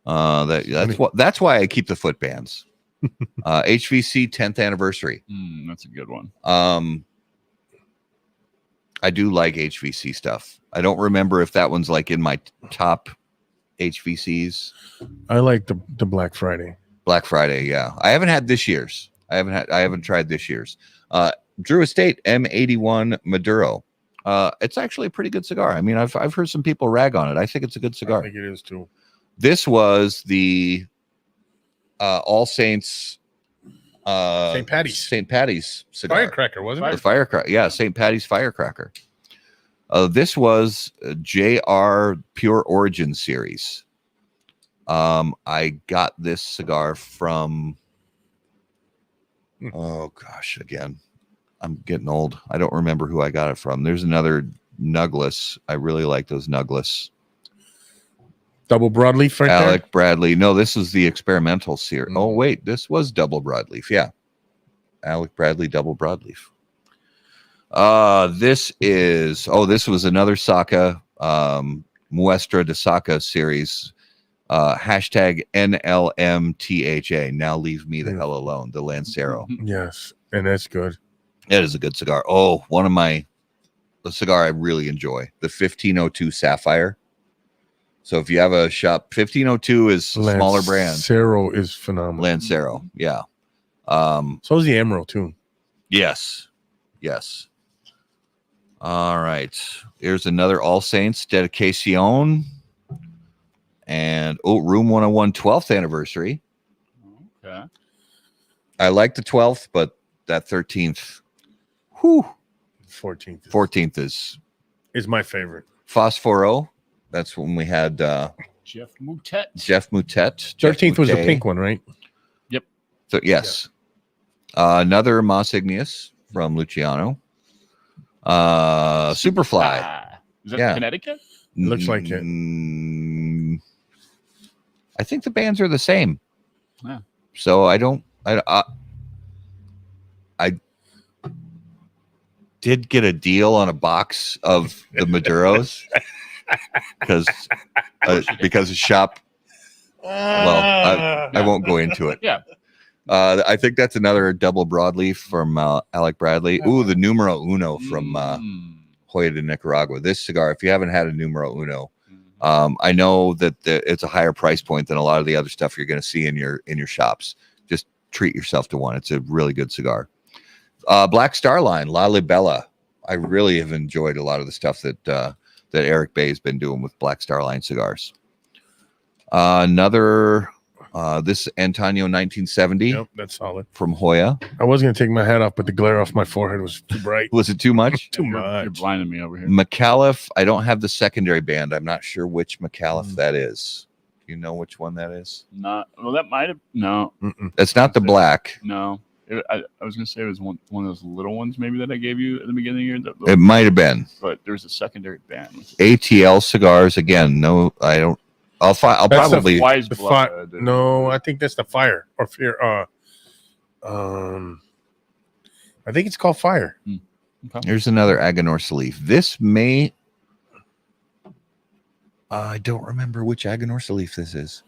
That's why I keep the foot bands. HVC 10th anniversary. That's a good one. I do like HVC stuff. I don't remember if that one's like in my top HVCs. I like the Black Friday. Black Friday, yeah. I haven't had this year's. I haven't tried this year's. Drew Estate M81 Maduro. It's actually a pretty good cigar. I mean, I've heard some people rag on it. I think it's a good cigar. I think it is too. This was the All Saints St. Patty's cigar. Firecracker, wasn't it? The firecracker. Yeah, St. Patty's firecracker. This was JR Pure Origin series. I got this cigar from again, I'm getting old. I don't remember who I got it from. There's another Nugless. I really like those Nugless. Double broadleaf right Alec there? Bradley. No, this is the experimental series. Oh, wait. This was double broadleaf. Yeah. Alec Bradley double broadleaf. This was another Saka, Muestra de Saka series. Hashtag NLMTHA. Now leave me the hell alone. The Lancero. Yes. And that's good. It is a good cigar. Oh, the cigar I really enjoy. The 1502 Sapphire. So if you have a shop, 1502 is a smaller brand. Lancero is phenomenal. Lancero, yeah. So is the Emerald too. Yes. All right. Here's another All Saints Dedicación. And Room 101 12th anniversary. Okay. I like the 12th, but that 13th, 14th is my favorite. Phosphoro. That's when we had Jeff Moutet. 13th was the pink one, right? Yep. So yes. Another Mas Igneous from Luciano. Superfly. Is that Connecticut? Looks like it. I think the bands are the same. Yeah. So I did get a deal on a box of the Maduros because of shop. Well, I won't go into it. Yeah. I think that's another double broadleaf from Alec Bradley. Ooh, the Numero Uno from Hoya de Nicaragua. This cigar, if you haven't had a Numero Uno, I know that it's a higher price point than a lot of the other stuff you're going to see in your shops. Just treat yourself to one. It's a really good cigar. Black Star Line, La Libella. I really have enjoyed a lot of the stuff that Eric Bay has been doing with Black Star Line cigars. This Antonio 1970. Yep, that's solid. From Hoya. I was going to take my hat off, but the glare off my forehead was too bright. Was it too much? Too much. You're blinding me over here. McAuliffe. I don't have the secondary band. I'm not sure which McAuliffe that is. Do you know which one that is? That might have. No. It's not the black. No. I was going to say it was one of those little ones maybe that I gave you at the beginning of the year. It might have been. But there's a secondary band. ATL cigars. Again, no, I don't. I'll probably. No, I think that's the Fire or Fear. I think it's called Fire. Okay. Here's another Aganorsa leaf. This may. I don't remember which Aganorsa leaf this is.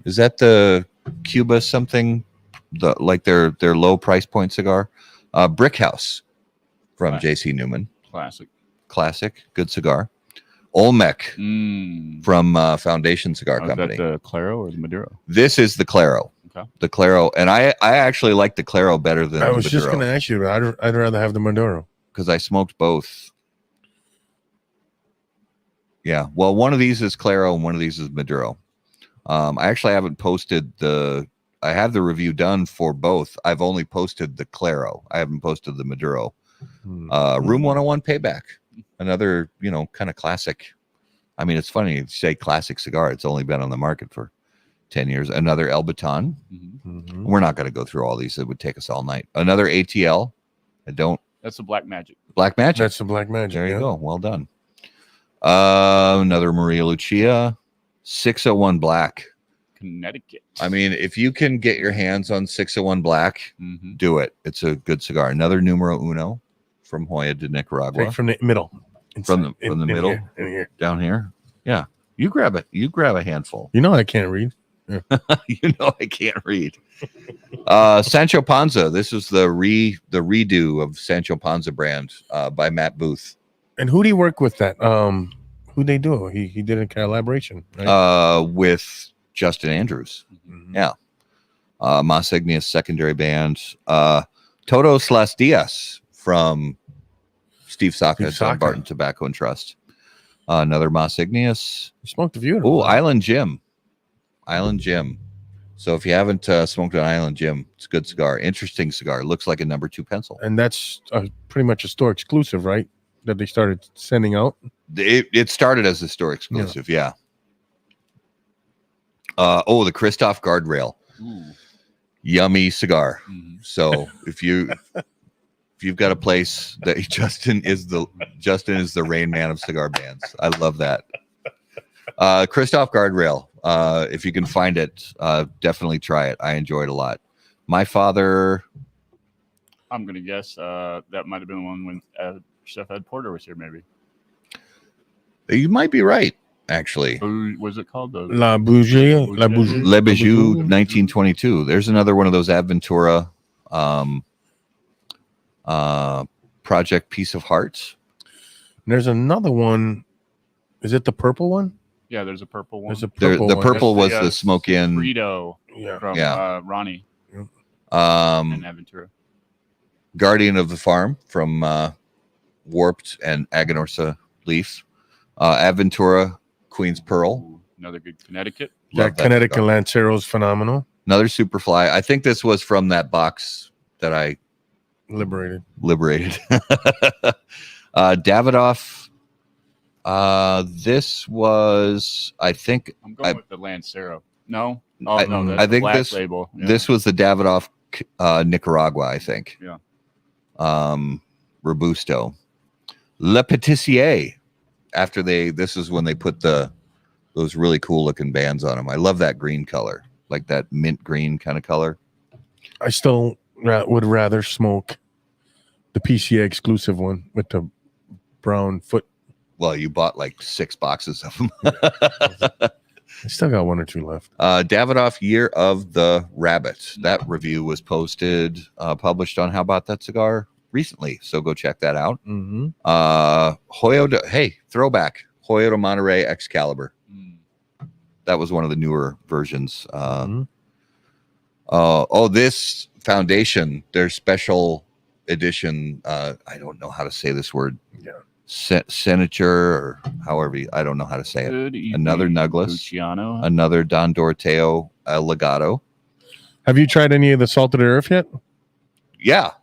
Is that the Cuba something? Their low price point cigar? Brick House from JC Newman. Classic. Good cigar. Olmec from Foundation Cigar Company. Is that the Claro or the Maduro? This is the Claro. Okay. The Claro. And I actually like the Claro better than the Maduro. I was just going to ask you, but I'd rather have the Maduro. Because I smoked both. Yeah. Well, one of these is Claro and one of these is Maduro. I actually haven't posted I have the review done for both. I've only posted the Claro. I haven't posted the Maduro. Room 101 Payback. Another, kind of classic. I mean, it's funny to say classic cigar. It's only been on the market for 10 years. Another El Baton. We're not going to go through all these. It would take us all night. Another ATL. That's That's the Black Magic. Black Magic. That's the Black Magic. There you go. Well done. Another Maria Lucia, 601 Black. Connecticut. I mean, if you can get your hands on 601 Black, do it. It's a good cigar. Another numero uno from Hoya de Nicaragua. Take from the middle. From the middle, in here. Down here. Yeah, you grab it. You grab a handful. You know I can't read. You know I can't read. Sancho Panza. This is the redo of Sancho Panza brand by Matt Booth. And who do you work with that? Who they do? He did a collaboration, right? With Justin Andrews. Yeah. Mas Igneous secondary band. Todos Las Dias from Steve Saka, John Barton Tobacco and Trust. Another Mas Igneous. You smoked a few. Oh, Island Jim. So if you haven't smoked an Island Jim, it's a good cigar. Interesting cigar. Looks like a number 2 pencil. And that's pretty much a store exclusive, right? That they started sending out. It started as a store exclusive. Yeah. The Christoph Guardrail. Ooh. Yummy cigar. So if you've got a place that Justin is the Rain Man of cigar bands. I love that. Christoph Guardrail. If you can find it, definitely try it. I enjoy it a lot. My father. I'm gonna guess that might have been one when Chef Ed Porter was here. Maybe. You might be right. Actually, What was it called? La Bougie, Le Bijou 1922. There's another one of those Adventura Project Piece of Hearts. There's another one. Is it the purple one? Yeah, there's a purple one. There's a purple the one. purple was the smoke in Frito from Ronnie and Aventura. Guardian of the Farm from Warped and Aganorsa Leaf. Aventura Queen's Pearl. Ooh, another good Connecticut. That Connecticut cigar. Lancero is phenomenal. Another Superfly. I think this was from that box that I liberated. Davidoff. This was, I think, I'm going with the Lancero. No, I think this label. Yeah. This was the Davidoff Nicaragua. I think. Yeah. Robusto. Le Patissier. After this is when they put those really cool looking bands on them. I love that green color, like that mint green kind of color. I still would rather smoke the PCA exclusive one with the brown foot. Well, you bought like 6 boxes of them. I still got 1 or 2 left. Davidoff Year of the Rabbit. That review was published on How About That Cigar recently, so go check that out. Throwback Hoyo de Monterey Excalibur. That was one of the newer versions. This Foundation, their special edition. I don't know how to say this word. Senator, or however I don't know how to say it. Another Douglas, Luciano. Another Don Doroteo Legato. Have you tried any of the Salted Earth yet? Yeah.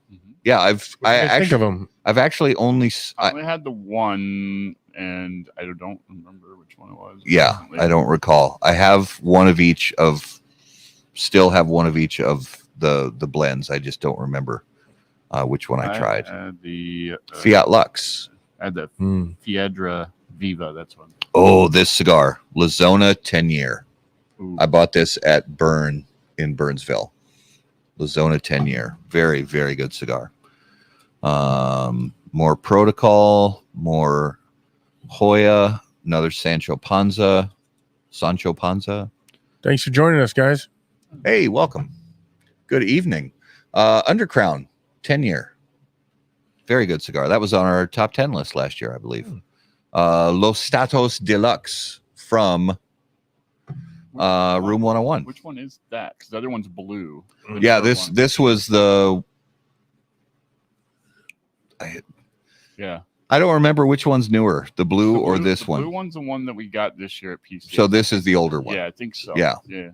Think of them. I've actually only had the one, and I don't remember which one it was. Yeah, I don't recall. I have one of each of the blends. I just don't remember which one I tried. Had the Fiat Lux. I had the Fiedra Viva. That's one. Oh, this cigar, La Zona 10 year. Ooh. I bought this at Burn in Burnsville. La Zona 10 year. Very, very good cigar. More Protocol, more Hoya, another Sancho Panza. Thanks for joining us, guys. Hey, welcome. Good evening. Undercrown, 10 year. Very good cigar. That was on our top 10 list last year, I believe. Los Statos Deluxe from Room 101. Which one is that? Because the other one's blue. Yeah, this was the. I don't remember which one's newer, the blue or this one. The blue one's the one that we got this year at PC. So this is the older one. Yeah, I think so. Yeah. The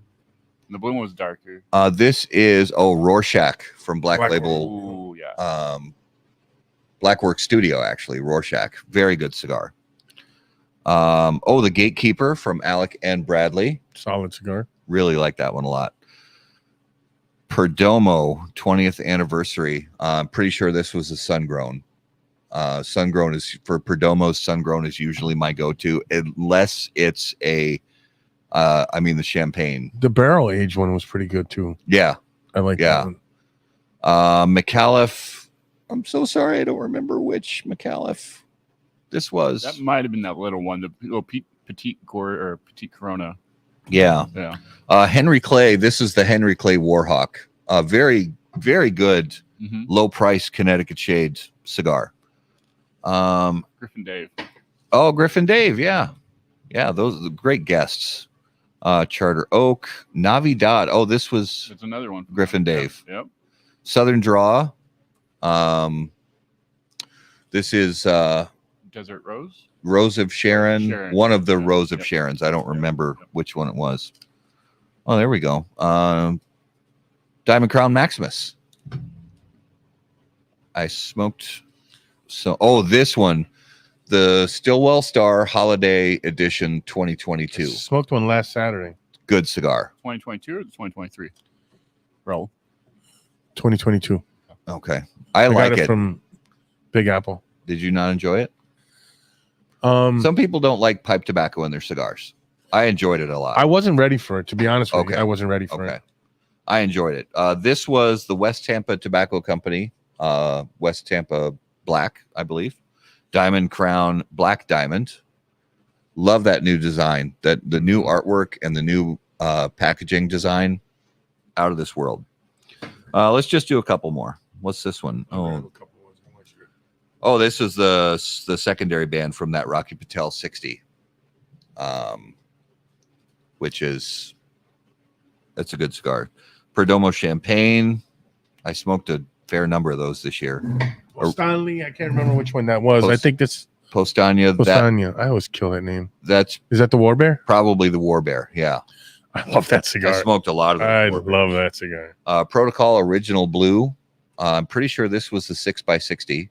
blue one was darker. This is Rorschach from Black Label. Ooh, yeah. Blackwork Studio, actually. Rorschach, very good cigar. The Gatekeeper from Alec and Bradley. Solid cigar. Really like that one a lot. Perdomo 20th anniversary. I'm pretty sure this was a sun-grown. Sun-grown is for Perdomo's sun-grown is usually my go-to, unless it's the champagne. The barrel aged one was pretty good too. Yeah. I like that one. McAuliffe. I'm so sorry, I don't remember which McAuliffe this was. That might have been that little one, the little petite Corona. Yeah. Henry Clay. This is the Henry Clay Warhawk. Very, very good, low price Connecticut shade cigar. Griffin Dave. Oh, Griffin Dave. Yeah. Those are the great guests. Charter Oak, Navidad. Oh, that's another one. Griffin Dave. Yep. Southern Draw. This is Desert Rose. Rose of Sharon. One of the Rose of Yep. Sharons. I don't remember which one it was. Oh, there we go. Diamond Crown Maximus. I smoked. This one, the Stillwell Star Holiday Edition 2022. Smoked one last Saturday. Good cigar. 2022 or 2023? Bro. 2022. Okay. I like got it. From Big Apple. Did you not enjoy it? Some people don't like pipe tobacco in their cigars. I enjoyed it a lot. I wasn't ready for it, to be honest with you. I wasn't ready for it. I enjoyed it. This was the West Tampa Tobacco Company, West Tampa Black, I believe. Diamond Crown Black Diamond. Love that new design, the new artwork and the new packaging design. Out of this world. Let's just do a couple more. What's this one? Oh, this is the secondary band from that Rocky Patel 60, that's a good cigar. Perdomo Champagne. I smoked a fair number of those this year. Stanley, I can't remember which one that was. I think this Postania. I always kill that name. Is that the War Bear? Probably the War Bear. Yeah. I love that cigar. I smoked a lot of them. I love that cigar. Protocol Original Blue. I'm pretty sure this was the 6x60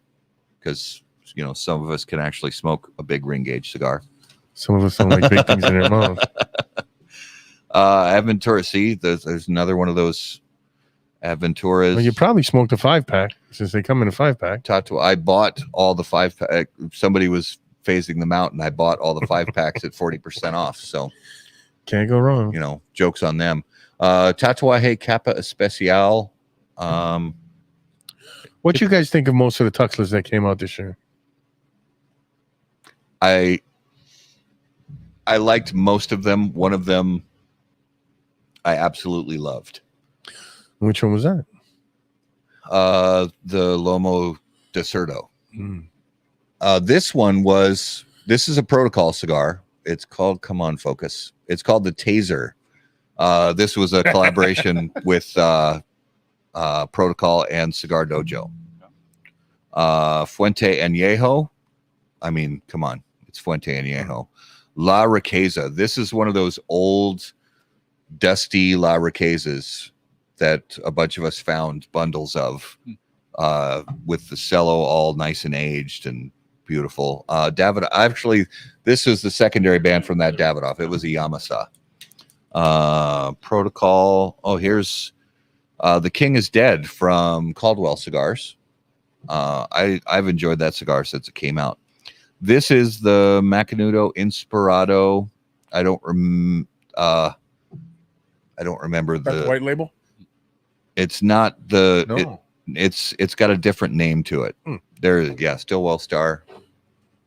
because some of us can actually smoke a big ring gauge cigar. Some of us don't like big things in their mouth. Aventura. See, there's another one of those Aventuras. Well, you probably smoked a 5-pack since they come in a 5-pack. I bought all the 5-pack. Somebody was phasing them out, and I bought all the 5-packs at 40% off. So can't go wrong. Jokes on them. Tatuaje Kappa Especial. What you guys think of most of the Tuxlas that came out this year? I liked most of them. One of them I absolutely loved. Which one was that? The Lomo de Cerdo. This is a Protocol cigar. It's called, come on, focus. It's called the Taser. This was a collaboration with Protocol and Cigar Dojo. Fuente Añejo. I mean, come on. It's Fuente Añejo. La Riqueza. This is one of those old, dusty La Riquezas that a bunch of us found bundles of with the cello all nice and aged and beautiful. This was the secondary band from that Davidoff. It was a Yamasa. Protocol. Oh, here's The King is Dead from Caldwell Cigars. I've enjoyed that cigar since it came out. This is the Macanudo Inspirado. I don't remember the white label. It's not the. No. It's got a different name to it. Stillwell Star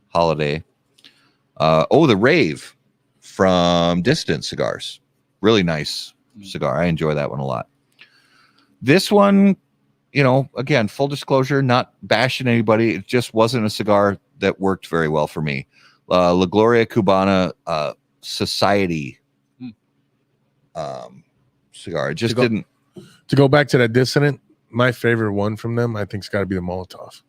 Holiday. The Rave from Dissident Cigars. Really nice cigar. I enjoy that one a lot. This one, again, full disclosure, not bashing anybody. It just wasn't a cigar that worked very well for me. La Gloria Cubana Society cigar. It just didn't. To go back to that Dissident, my favorite one from them, I think, it's got to be the Molotov.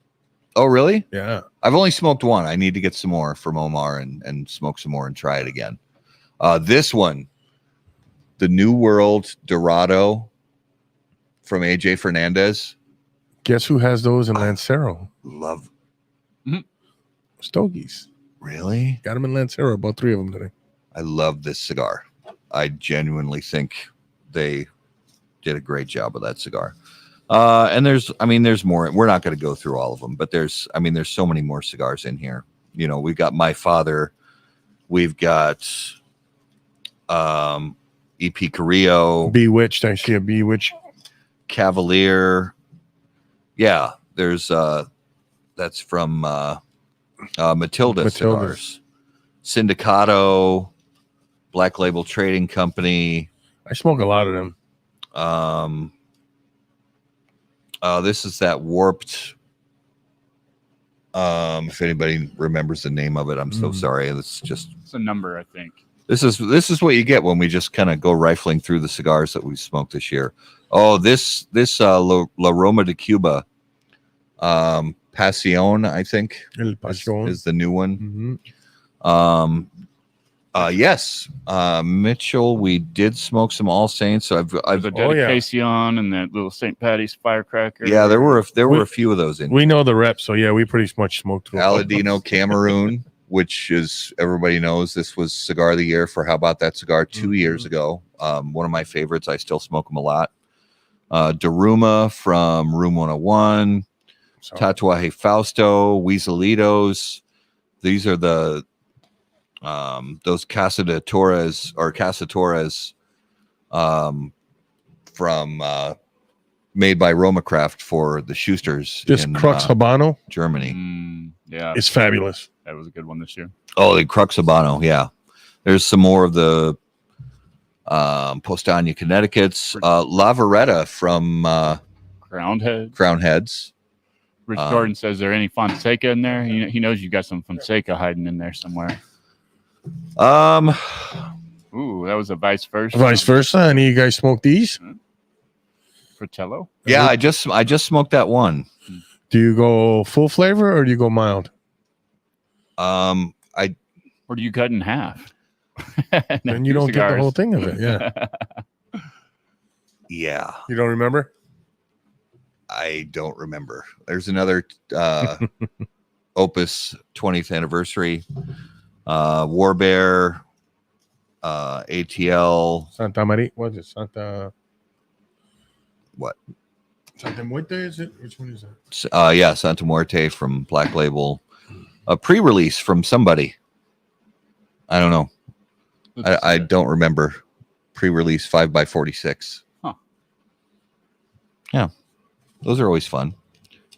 Oh, really? Yeah. I've only smoked one. I need to get some more from Omar and smoke some more and try it again. This one, the New World Dorado from AJ Fernandez. Guess who has those in Lancero? Love. Stogies. Really? Got them in Lancero. About 3 of them today. I love this cigar. I genuinely think they did a great job with that cigar. And there's more. We're not going to go through all of them, but there's so many more cigars in here. You know, we've got My Father, we've got EP Carrillo, Bewitched. I see a Bewitched. Cavalier. Yeah, there's that's from Matilda Cigars. Sindicato, Black Label Trading Company. I smoke a lot of them. This is that Warped. If anybody remembers the name of it, I'm so sorry. It's a number, I think. This is what you get when we just kind of go rifling through the cigars that we've smoked this year. Oh, this La Roma de Cuba, Pasión, I think, is the new one. Yes, Mitchell, we did smoke some All Saints. So I've the Dedication and that little St. Patty's firecracker. Yeah, there were a few of those in. We know the reps, so yeah, we pretty much smoked Aladino, Cameroon, which is, everybody knows this was Cigar of the Year for How About That Cigar 2 years ago. One of my favorites. I still smoke them a lot. Daruma from Room 101, Tatuaje Fausto, Weaselitos. These are the those Casa Torres from made by Roma Craft for the Schusters. This Crux Habano, Germany. Yeah, it's fabulous. That was a good one this year. Oh, the Crux Habano, yeah. There's some more of the Postania Connecticut's Lavaretta from Crowned Heads. Rich Jordan says, there any Fonseca in there? He knows you got some Fonseca hiding in there somewhere. Ooh, that was a vice versa. Vice versa. Any of you guys smoke these? Fratello? Yeah, I just smoked that one. Do you go full flavor or do you go mild? Or do you cut in half? And you don't get the whole thing of it. Yeah. Yeah. You don't remember? I don't remember. There's another Opus 20th anniversary. War Bear, ATL. Santa Maria. What is it? Santa. What? Santa Muerte, is it? Which one is that? Yeah, Santa Muerte from Black Label. A pre-release from somebody. I don't know. I don't remember. Pre-release 5x46. Huh. Yeah. Those are always fun.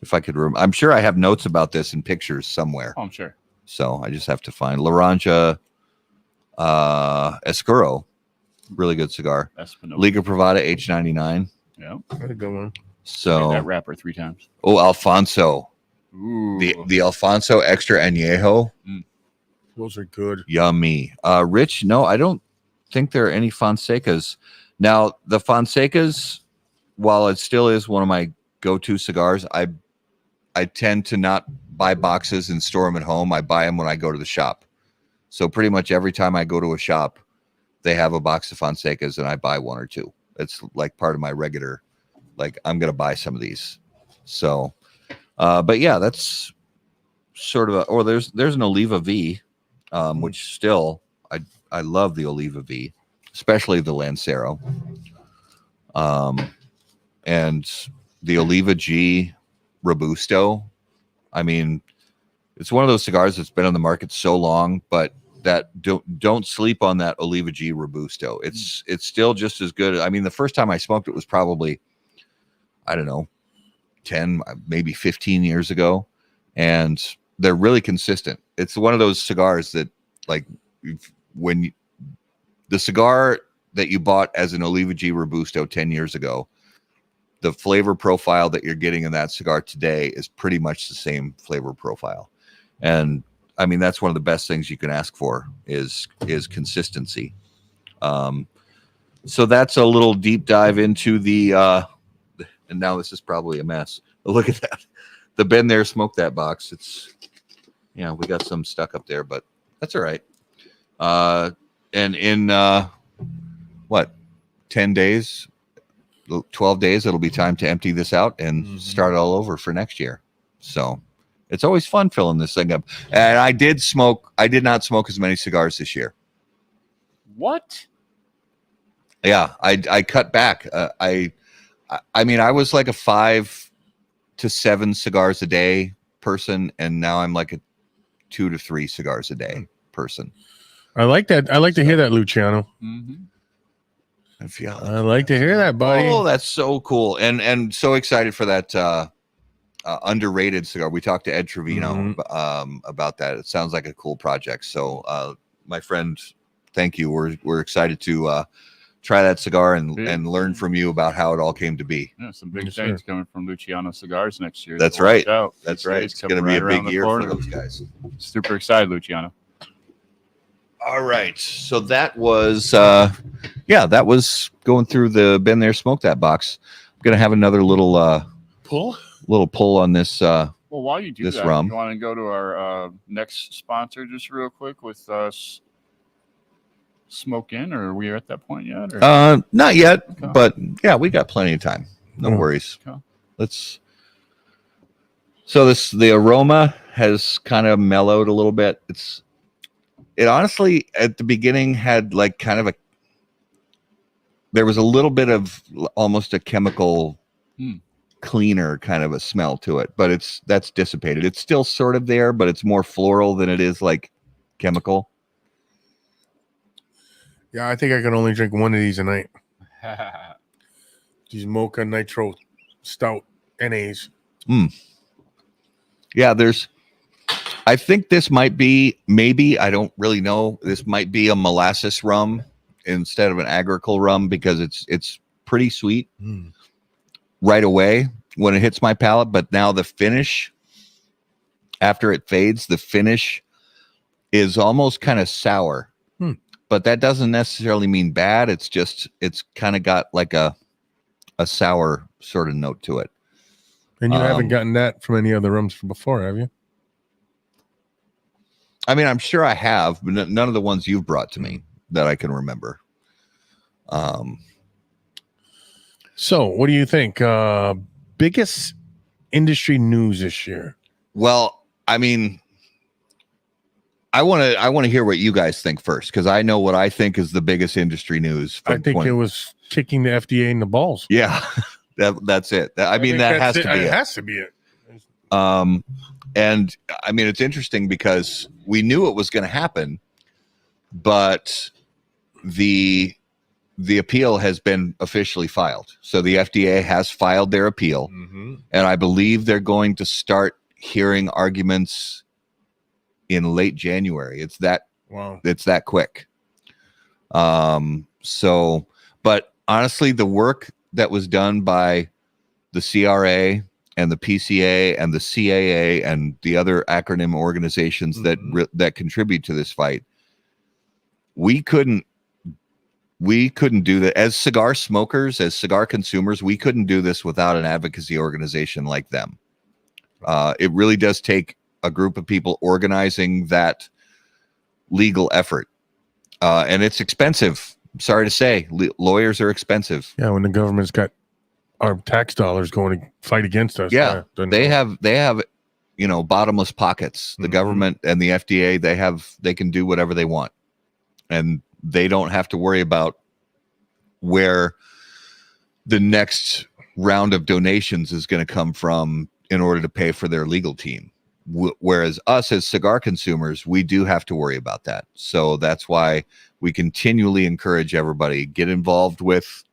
If I could remember. I'm sure I have notes about this and pictures somewhere. Oh, I'm sure. So I just have to find Laranja Escuro. Really good cigar. Espinosa. Liga Privada H99. Yeah. That's a good one. So that wrapper 3 times. Oh, Alfonso. Ooh. The Alfonso Extra Añejo. Those are good. Yummy. Rich, no, I don't think there are any Fonsecas. Now, the Fonsecas, while it still is one of my go-to cigars, I tend to not buy boxes and store them at home. I buy them when I go to the shop. So pretty much every time I go to a shop, they have a box of Fonsecas and I buy 1 or 2. It's like part of my regular, like, I'm going to buy some of these. So, but yeah, that's sort of there's an Oliva V, which still, I love the Oliva V, especially the Lancero. And the Oliva G Robusto. I mean, it's one of those cigars that's been on the market so long, but that don't sleep on that Oliva G Robusto. It's still just as good. I mean, the first time I smoked it was probably, I don't know, 10, maybe 15 years ago. And they're really consistent. It's one of those cigars that, like, when the cigar that you bought as an Oliva G Robusto 10 years ago, the flavor profile that you're getting in that cigar today is pretty much the same flavor profile. And I mean, that's one of the best things you can ask for is consistency. So that's a little deep dive into the, and now this is probably a mess. Look at that. The Been There, Smoke That box. It's, yeah, we got some stuck up there, but that's all right. And in, 10 days, 12 days, it'll be time to empty this out and start all over for next year. So it's always fun filling this thing up. And I did not smoke as many cigars this year. What? Yeah, I cut back. I mean, I was like a 5 to 7 cigars a day person, and now I'm like a 2 to 3 cigars a day person. I like that. I like to hear that, Luciano. Mm-hmm. I like to hear that, buddy. Oh, that's so cool, and so excited for that underrated cigar. We talked to Ed Trevino about that. It sounds like a cool project. So, my friend, thank you. We're excited to try that cigar and learn from you about how it all came to be. Yeah, some big things coming from Luciano Cigars next year. That's right. That's right. It's going to be a big year for those guys. Super excited, Luciano. All right. So that was, that was going through the Been There, Smoke That box. I'm going to have another little pull on this. Well, while you do this that, rum. you want to go to our next sponsor just real quick with Smoke In, or are we at that point yet? Or? Not yet, Okay. but yeah, we got plenty of time. No worries. Okay. The aroma has kind of mellowed a little bit. It honestly at the beginning had like kind of there was a little bit of almost a chemical cleaner kind of a smell to it, but that's dissipated. It's still sort of there, but it's more floral than it is like chemical. Yeah, I think I can only drink one of these a night. These Mocha Nitro Stout NAs. Yeah, I think this might be, maybe, I don't really know. This might be a molasses rum instead of an agricole rum because it's pretty sweet right away when it hits my palate. But now the finish, after it fades, the finish is almost kind of sour. But that doesn't necessarily mean bad. It's kind of got like a sour sort of note to it. And you haven't gotten that from any other rums before, have you? I mean, I'm sure I have, but none of the ones you've brought to me that I can remember. So what do you think? Biggest industry news this year? Well, I mean, I want to hear what you guys think first, because I know what I think is the biggest industry news. I think it was kicking the FDA in the balls. Yeah, that's it. I mean, that has to be it. It has to be it. And I mean, it's interesting because we knew it was going to happen, but the appeal has been officially filed. So the FDA has filed their appeal, and I believe they're going to start hearing arguments in late January. It's that quick. But honestly, the work that was done by the CRA and the PCA and the CAA and the other acronym organizations that contribute to this fight, we couldn't do that as cigar smokers, as cigar consumers. We couldn't do this without an advocacy organization like them. It really does take a group of people organizing that legal effort. And it's expensive. I'm sorry to say, lawyers are expensive. Yeah, when the government's got our tax dollars going to fight against us. Yeah, they have, bottomless pockets. The government and the FDA, they can do whatever they want. And they don't have to worry about where the next round of donations is going to come from in order to pay for their legal team. Whereas us as cigar consumers, we do have to worry about that. So that's why we continually encourage everybody, get involved with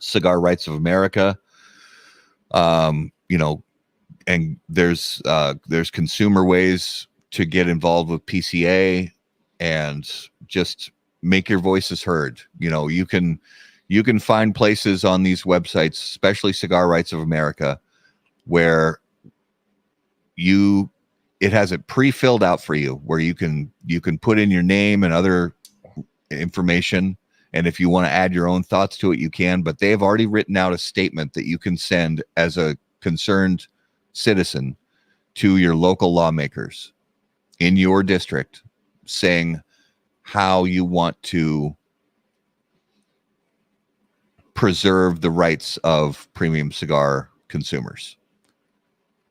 Cigar Rights of America. And there's consumer ways to get involved with PCA and just make your voices heard. You can find places on these websites, especially Cigar Rights of America, where it has it pre-filled out for you, where you can put in your name and other information, and if you want to add your own thoughts to it, you can. But they have already written out a statement that you can send as a concerned citizen to your local lawmakers in your district, saying how you want to preserve the rights of premium cigar consumers.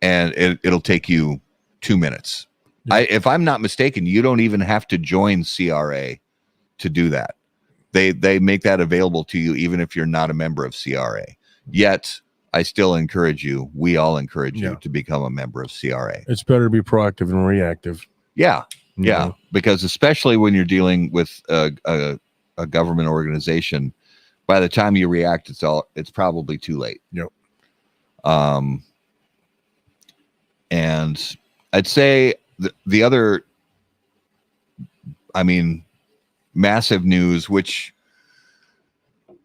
And it'll take you 2 minutes. If I'm not mistaken, you don't even have to join CRA to do that. They make that available to you even if you're not a member of CRA. Yet, I still encourage you. We all encourage you to become a member of CRA. It's better to be proactive than reactive. Yeah, because especially when you're dealing with a government organization, by the time you react, it's probably too late. Yep. And I'd say the other, massive news, which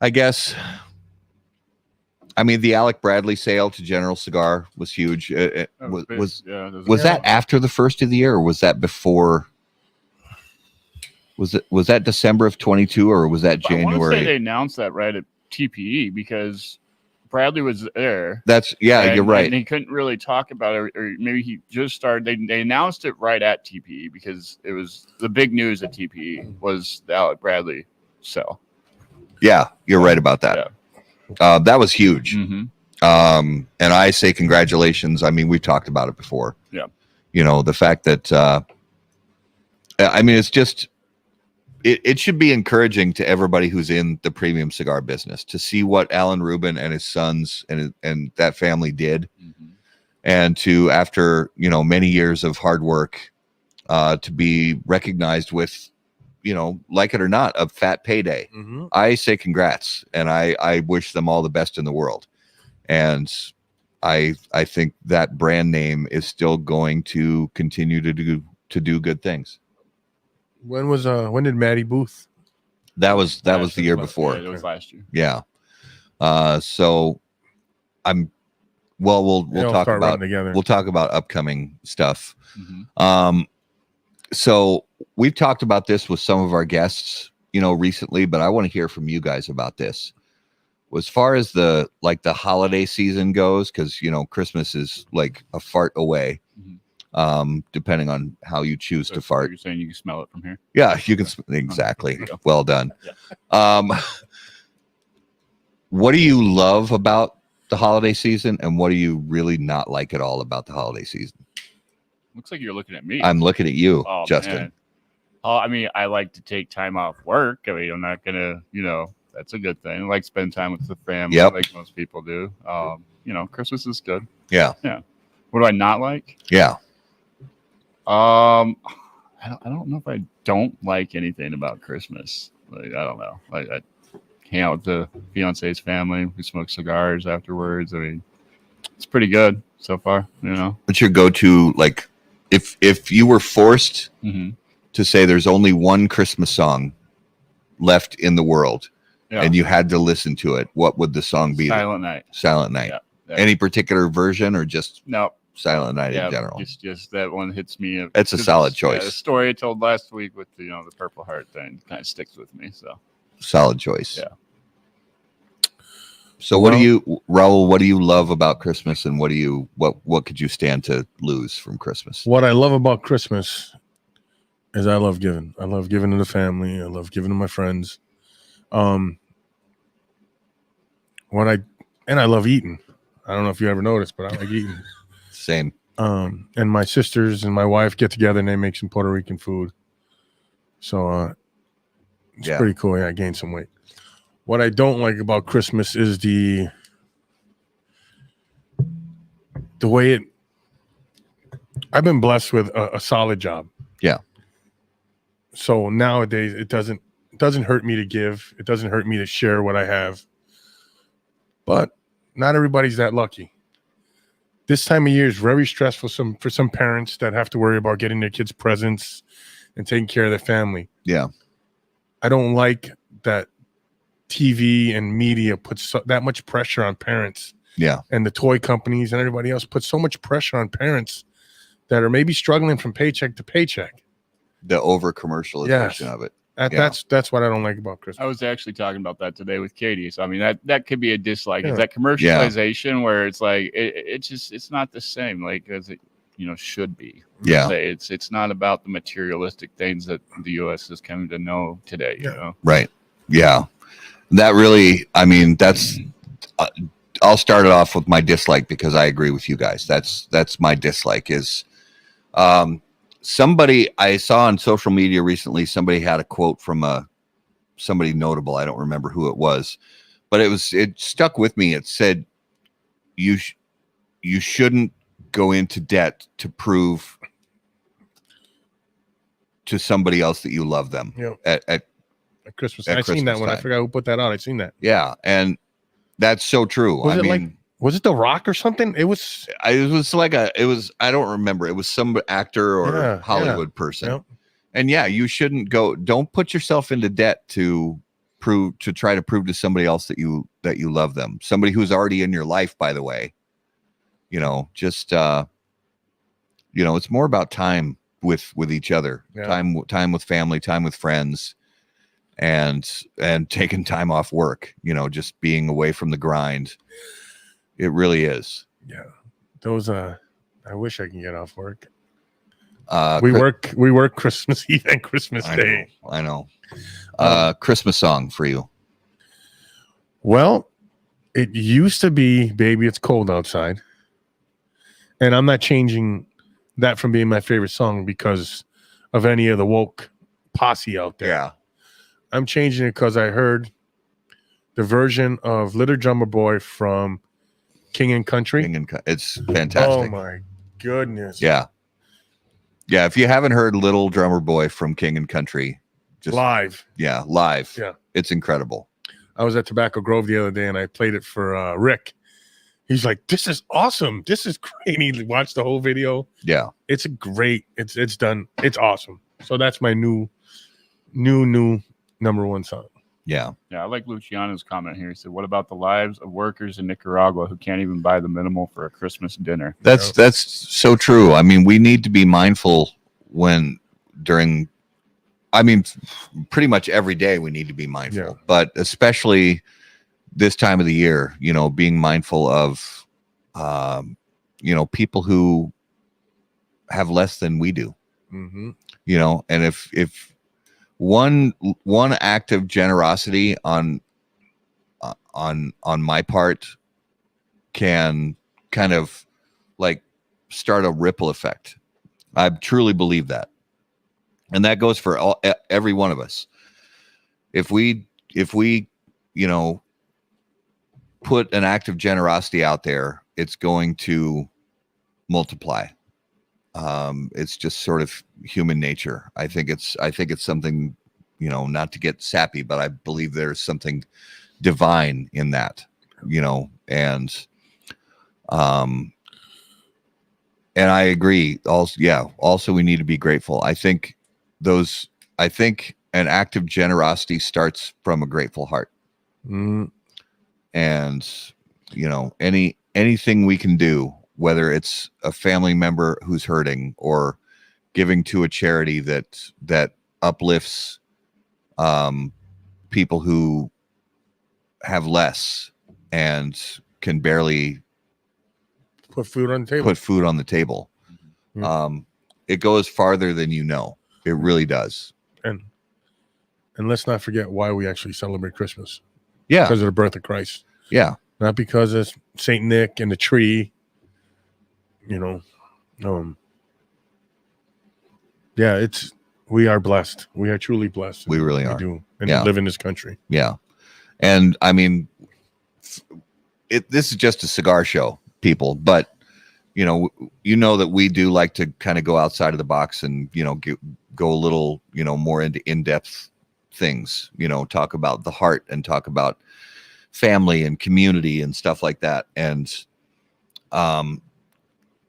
I guess, the Alec Bradley sale to General Cigar was huge. Was that after the first of the year, or was that before? Was that December of 22, or was that January? I want to say they announced that right at TPE because Bradley was there. You're right. And he couldn't really talk about it, or maybe he just started. They announced it right at TPE because it was the big news at TPE was the Alec Bradley sale. Yeah, you're right about that. Yeah. That was huge. Mm-hmm. And I say congratulations. We've talked about it before. Yeah. The fact that, it's just, it should be encouraging to everybody who's in the premium cigar business to see what Alan Rubin and his sons and that family did. Mm-hmm. And to, after, many years of hard work, to be recognized with, like it or not, a fat payday. Mm-hmm. I say congrats, and I wish them all the best in the world. And I think that brand name is still going to continue to do good things. When did Matty Booth? That was the year before. Yeah, it was last year. Yeah. So we'll talk about upcoming stuff. Mm-hmm. So we've talked about this with some of our guests, recently, but I want to hear from you guys about this. As far as the holiday season goes, because Christmas is like a fart away. Mm-hmm. Depending on how you choose to fart. You're saying you can smell it from here? Yeah, you can. Exactly. Well done. Yeah. What do you love about the holiday season, and what do you really not like at all about the holiday season? Looks like you're looking at me. I'm looking at you, Justin. Man. I like to take time off work. I'm not gonna, that's a good thing. I like to spend time with the family, like most people do. Christmas is good. Yeah. Yeah. What do I not like? Yeah. I don't know if I don't like anything about Christmas. I don't know. I hang out with the fiance's family. We smoke cigars afterwards. It's pretty good so far. What's your go-to? If you were forced mm-hmm. to say there's only one Christmas song left in the world, and you had to listen to it, what would the song be? Silent Night. Silent Night. Yeah. Any particular version, or just no? Silent Night in general. Just that one hits me. It's a solid choice. The story I told last week with the Purple Heart thing kind of sticks with me. So solid choice. Yeah. So Raul, what do you love about Christmas, and what could you stand to lose from Christmas? What I love about Christmas is I love giving. I love giving to the family. I love giving to my friends. I love eating. I don't know if you ever noticed, but I like eating. Same. And my sisters and my wife get together and they make some Puerto Rican food. So it's pretty cool. Yeah, I gained some weight. What I don't like about Christmas is the way I've been blessed with a solid job. Yeah. So nowadays it doesn't hurt me to give. It doesn't hurt me to share what I have. But not everybody's that lucky. This time of year is very stressful for some parents that have to worry about getting their kids presents and taking care of their family. Yeah. I don't like that TV and media puts that much pressure on parents. Yeah. And the toy companies and everybody else put so much pressure on parents that are maybe struggling from paycheck to paycheck. The over commercialization of it. That's what I don't like about Christmas. I was actually talking about that today with Katie. So that could be a dislike. Is that commercialization where it's like it's not the same as it should be. Yeah. It's not about the materialistic things that the U.S. is coming to know today. Right. Yeah. That really. That's. I'll start it off with my dislike because I agree with you guys. That's my dislike is. Somebody I saw on social media recently, somebody had a quote from a somebody notable. I don't remember who it was, but it stuck with me. It said, you shouldn't go into debt to prove to somebody else that you love them. At Christmas. At I seen that Christmas one. I time. forgot who put that out. I seen that. Yeah, and that's so true. Was it The Rock or something? It was I don't remember. It was some actor or Hollywood person. Yep. And you shouldn't don't put yourself into debt to try to prove to somebody else that you love them. Somebody who's already in your life, by the way. Just it's more about time with each other, time with family, time with friends, and taking time off work, just being away from the grind. It really is. Yeah. Those I wish I can get off work. We work Christmas Eve and Christmas Day. I know. Christmas song for you. Well, it used to be Baby It's Cold Outside. And I'm not changing that from being my favorite song because of any of the woke posse out there. Yeah. I'm changing it because I heard the version of Little Drummer Boy from King and Country. It's fantastic. Oh my goodness. Yeah. Yeah. If you haven't heard Little Drummer Boy from King and Country, just live. Yeah. Live. Yeah. It's incredible. I was at Tobacco Grove the other day and I played it for Rick. He's like, this is awesome. This is great. And he watched the whole video. Yeah. It's great. It's done. It's awesome. So that's my new number one song. Yeah. Yeah. I like Luciano's comment here. He said, what about the lives of workers in Nicaragua who can't even buy the minimal for a Christmas dinner? That's so true. I mean, we need to be mindful pretty much every day we need to be mindful, but especially this time of the year, being mindful of, people who have less than we do, and if one act of generosity on my part can kind of like start a ripple effect. I truly believe that. And that goes for every one of us. If we, put an act of generosity out there, it's going to multiply. It's just sort of human nature. I think it's something, not to get sappy, but I believe there's something divine in that, and I agree. Also we need to be grateful. I think an act of generosity starts from a grateful heart. And anything we can do, whether it's a family member who's hurting or giving to a charity that uplifts people who have less and can barely put food on the table. It goes farther than it really does. And let's not forget why we actually celebrate Christmas. Yeah. Because of the birth of Christ. Yeah. Not because of Saint Nick and the tree. We are blessed. We are truly blessed. We really are. We do. And live in this country. Yeah. And I mean, this is just a cigar show, people, but that we do like to kind of go outside of the box and, go a little, more into in-depth things, talk about the heart and talk about family and community and stuff like that. And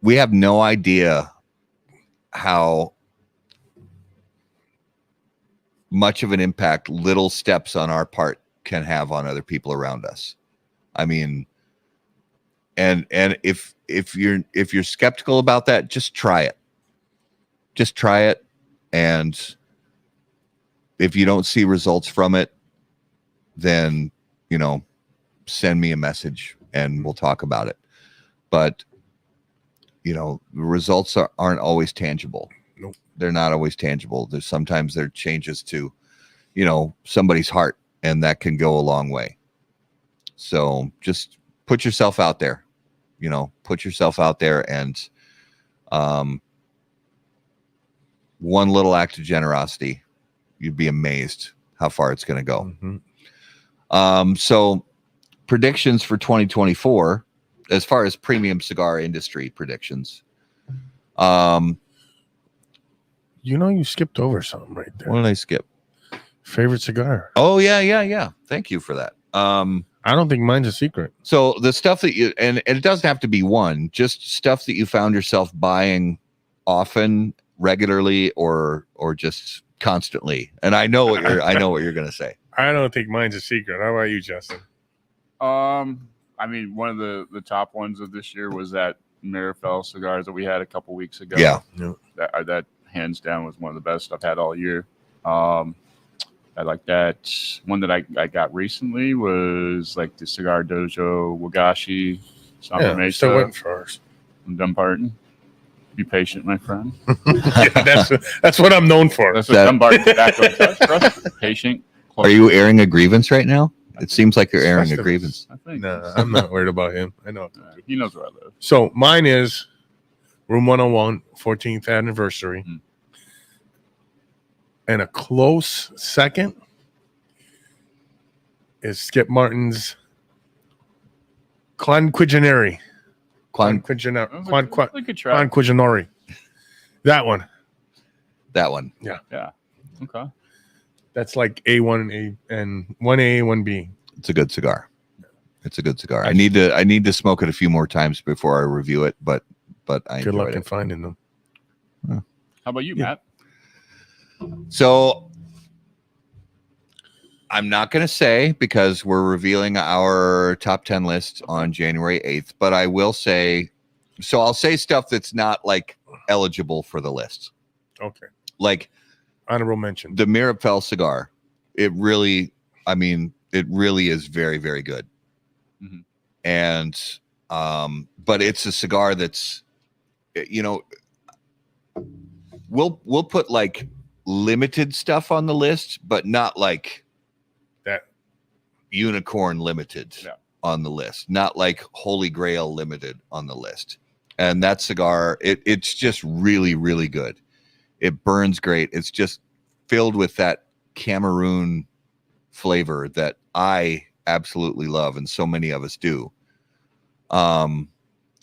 we have no idea how much of an impact little steps on our part can have on other people around us. I mean, and if you're skeptical about that, just try it. Just try it. And if you don't see results from it, then, send me a message and we'll talk about it. But, the results aren't always tangible. Nope. They're not always tangible. Sometimes there are changes to, somebody's heart, and that can go a long way. So just put yourself out there, and one little act of generosity, you'd be amazed how far it's going to go. Mhm. So predictions for 2024, as far as premium cigar industry predictions. You skipped over something right there. What did I skip? Favorite cigar. Oh, yeah. Thank you for that. I don't think mine's a secret. So the stuff that you, and it doesn't have to be one, just stuff that you found yourself buying often, regularly, or just constantly. And I know what you're going to say. I don't think mine's a secret. How about you, Justin? I mean, one of the top ones of this year was that Mirafell cigars that we had a couple weeks ago. Yeah. That hands down was one of the best I've had all year. I like that. One that I got recently was like the Cigar Dojo Wagashi Samba Mesa. Still waiting for ours. from Dumbarton. Be patient, my friend. Yeah, that's what I'm known for. That's what Dumbarton tobacco does for us. Patient. Are you airing a grievance right now? It seems like you're airing a Festivus. grievance. I think. No, I'm not worried about him. I know. He knows where I live. So mine is Room 101, 14th anniversary. Mm. And a close second is Skip Martin's Clonquiginary. Clonquiginary. That one. That one. Yeah. Okay. That's like A1 and 1A, 1B. It's a good cigar. It's a good cigar. I need to smoke it a few more times before I review it, but I Good luck enjoyed in it. finding them. How about you, Yeah. Matt? So I'm not going to say because we're revealing our top 10 list on January 8th, but I will say, so I'll say stuff that's not like eligible for the list. Okay. Like Honorable mention. the Mirafell cigar. It really is very, very good. Mm-hmm. And, but it's a cigar that's, we'll put like limited stuff on the list, but not like that unicorn limited on the list, not like Holy Grail limited on the list. And that cigar, it's just really, really good. It burns great. It's just filled with that Cameroon flavor that I absolutely love, and so many of us do.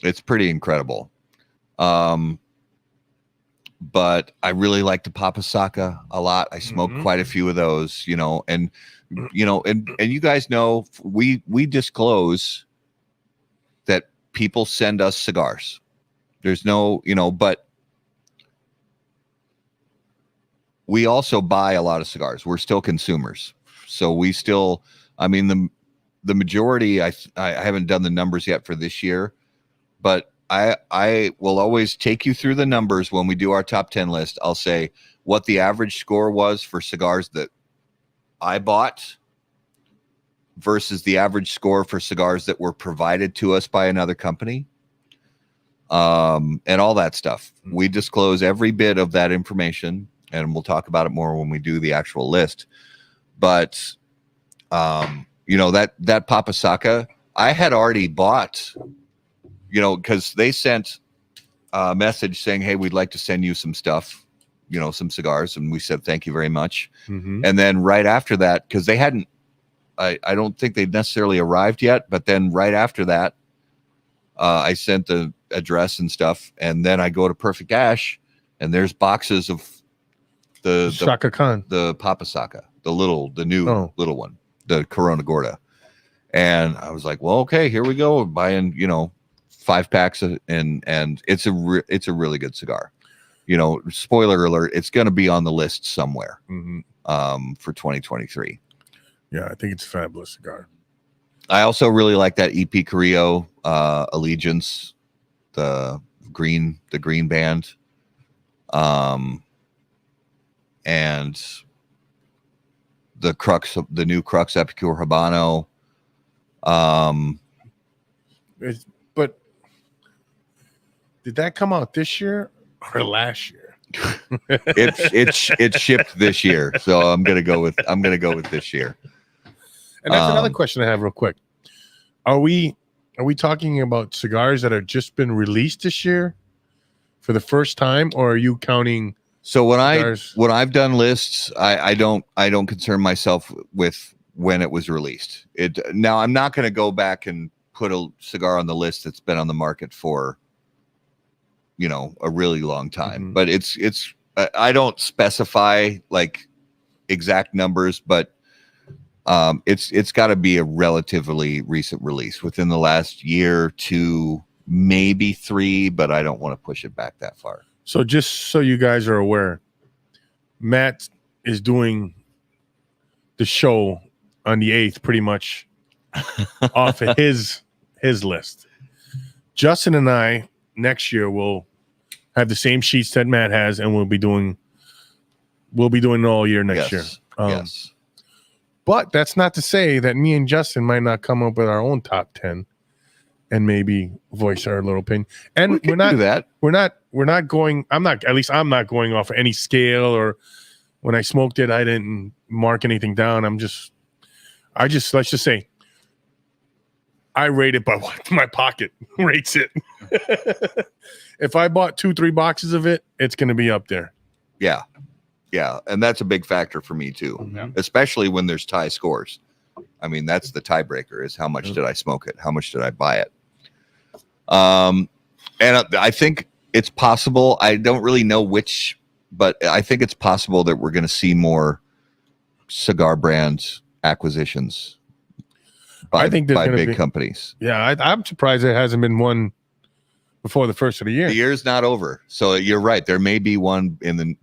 It's pretty incredible. But I really like the Papasaka a lot. I smoked quite a few of those, and you guys know we disclose that people send us cigars. There's no, but we also buy a lot of cigars. We're still consumers. So we still, the majority, I haven't done the numbers yet for this year, but I will always take you through the numbers when we do our top 10 list. I'll say what the average score was for cigars that I bought versus the average score for cigars that were provided to us by another company. And all that stuff. We disclose every bit of that information, and we'll talk about it more when we do the actual list. But, that Papasaka, I had already bought, because they sent a message saying, hey, we'd like to send you some stuff, some cigars. And we said, thank you very much. Mm-hmm. And then right after that, because they hadn't, I don't think they'd necessarily arrived yet. But then right after that, I sent the address and stuff. And then I go to Perfect Ash, and there's boxes of the Shaka Khan. the Papasaka, the new little one, the Corona Gorda. And I was like, well, okay, here we go. Buying, 5 packs and it's a really good cigar. Spoiler alert, it's going to be on the list somewhere for 2023. Yeah, I think it's a fabulous cigar. I also really like that EP Carrillo Allegiance, the green band. And the new Crux Epicure Habano. But did that come out this year or last year? It's shipped this year, so I'm gonna go with this year. And that's another question I have real quick. Are we talking about cigars that have just been released this year for the first time, or are you counting So when cigars. I've done lists, I don't concern myself with when it was released. Now I'm not going to go back and put a cigar on the list that's been on the market for, a really long time. But it's I don't specify like exact numbers, but it's got to be a relatively recent release within the last year, 2, maybe 3, but I don't want to push it back that far. So just so you guys are aware, Matt is doing the show on the 8th pretty much off of his list. Justin and I next year will have the same sheets that Matt has, and we'll be doing it all year next year. Yes. But that's not to say that me and Justin might not come up with our own top 10 and maybe voice our little opinion. And we're not do that. We're not going. I'm not going off any scale, or when I smoked it, I didn't mark anything down. Let's just say I rate it by what my pocket rates it. If I bought 2-3 boxes of it, it's going to be up there. Yeah. And that's a big factor for me too, especially when there's tie scores. I mean, that's the tiebreaker is how much did I smoke it? How much did I buy it? And I think it's possible. I don't really know which, but I think it's possible that we're going to see more cigar brand acquisitions by big companies. Yeah, I'm surprised there hasn't been one before the first of the year. The year's not over, so you're right. There may be one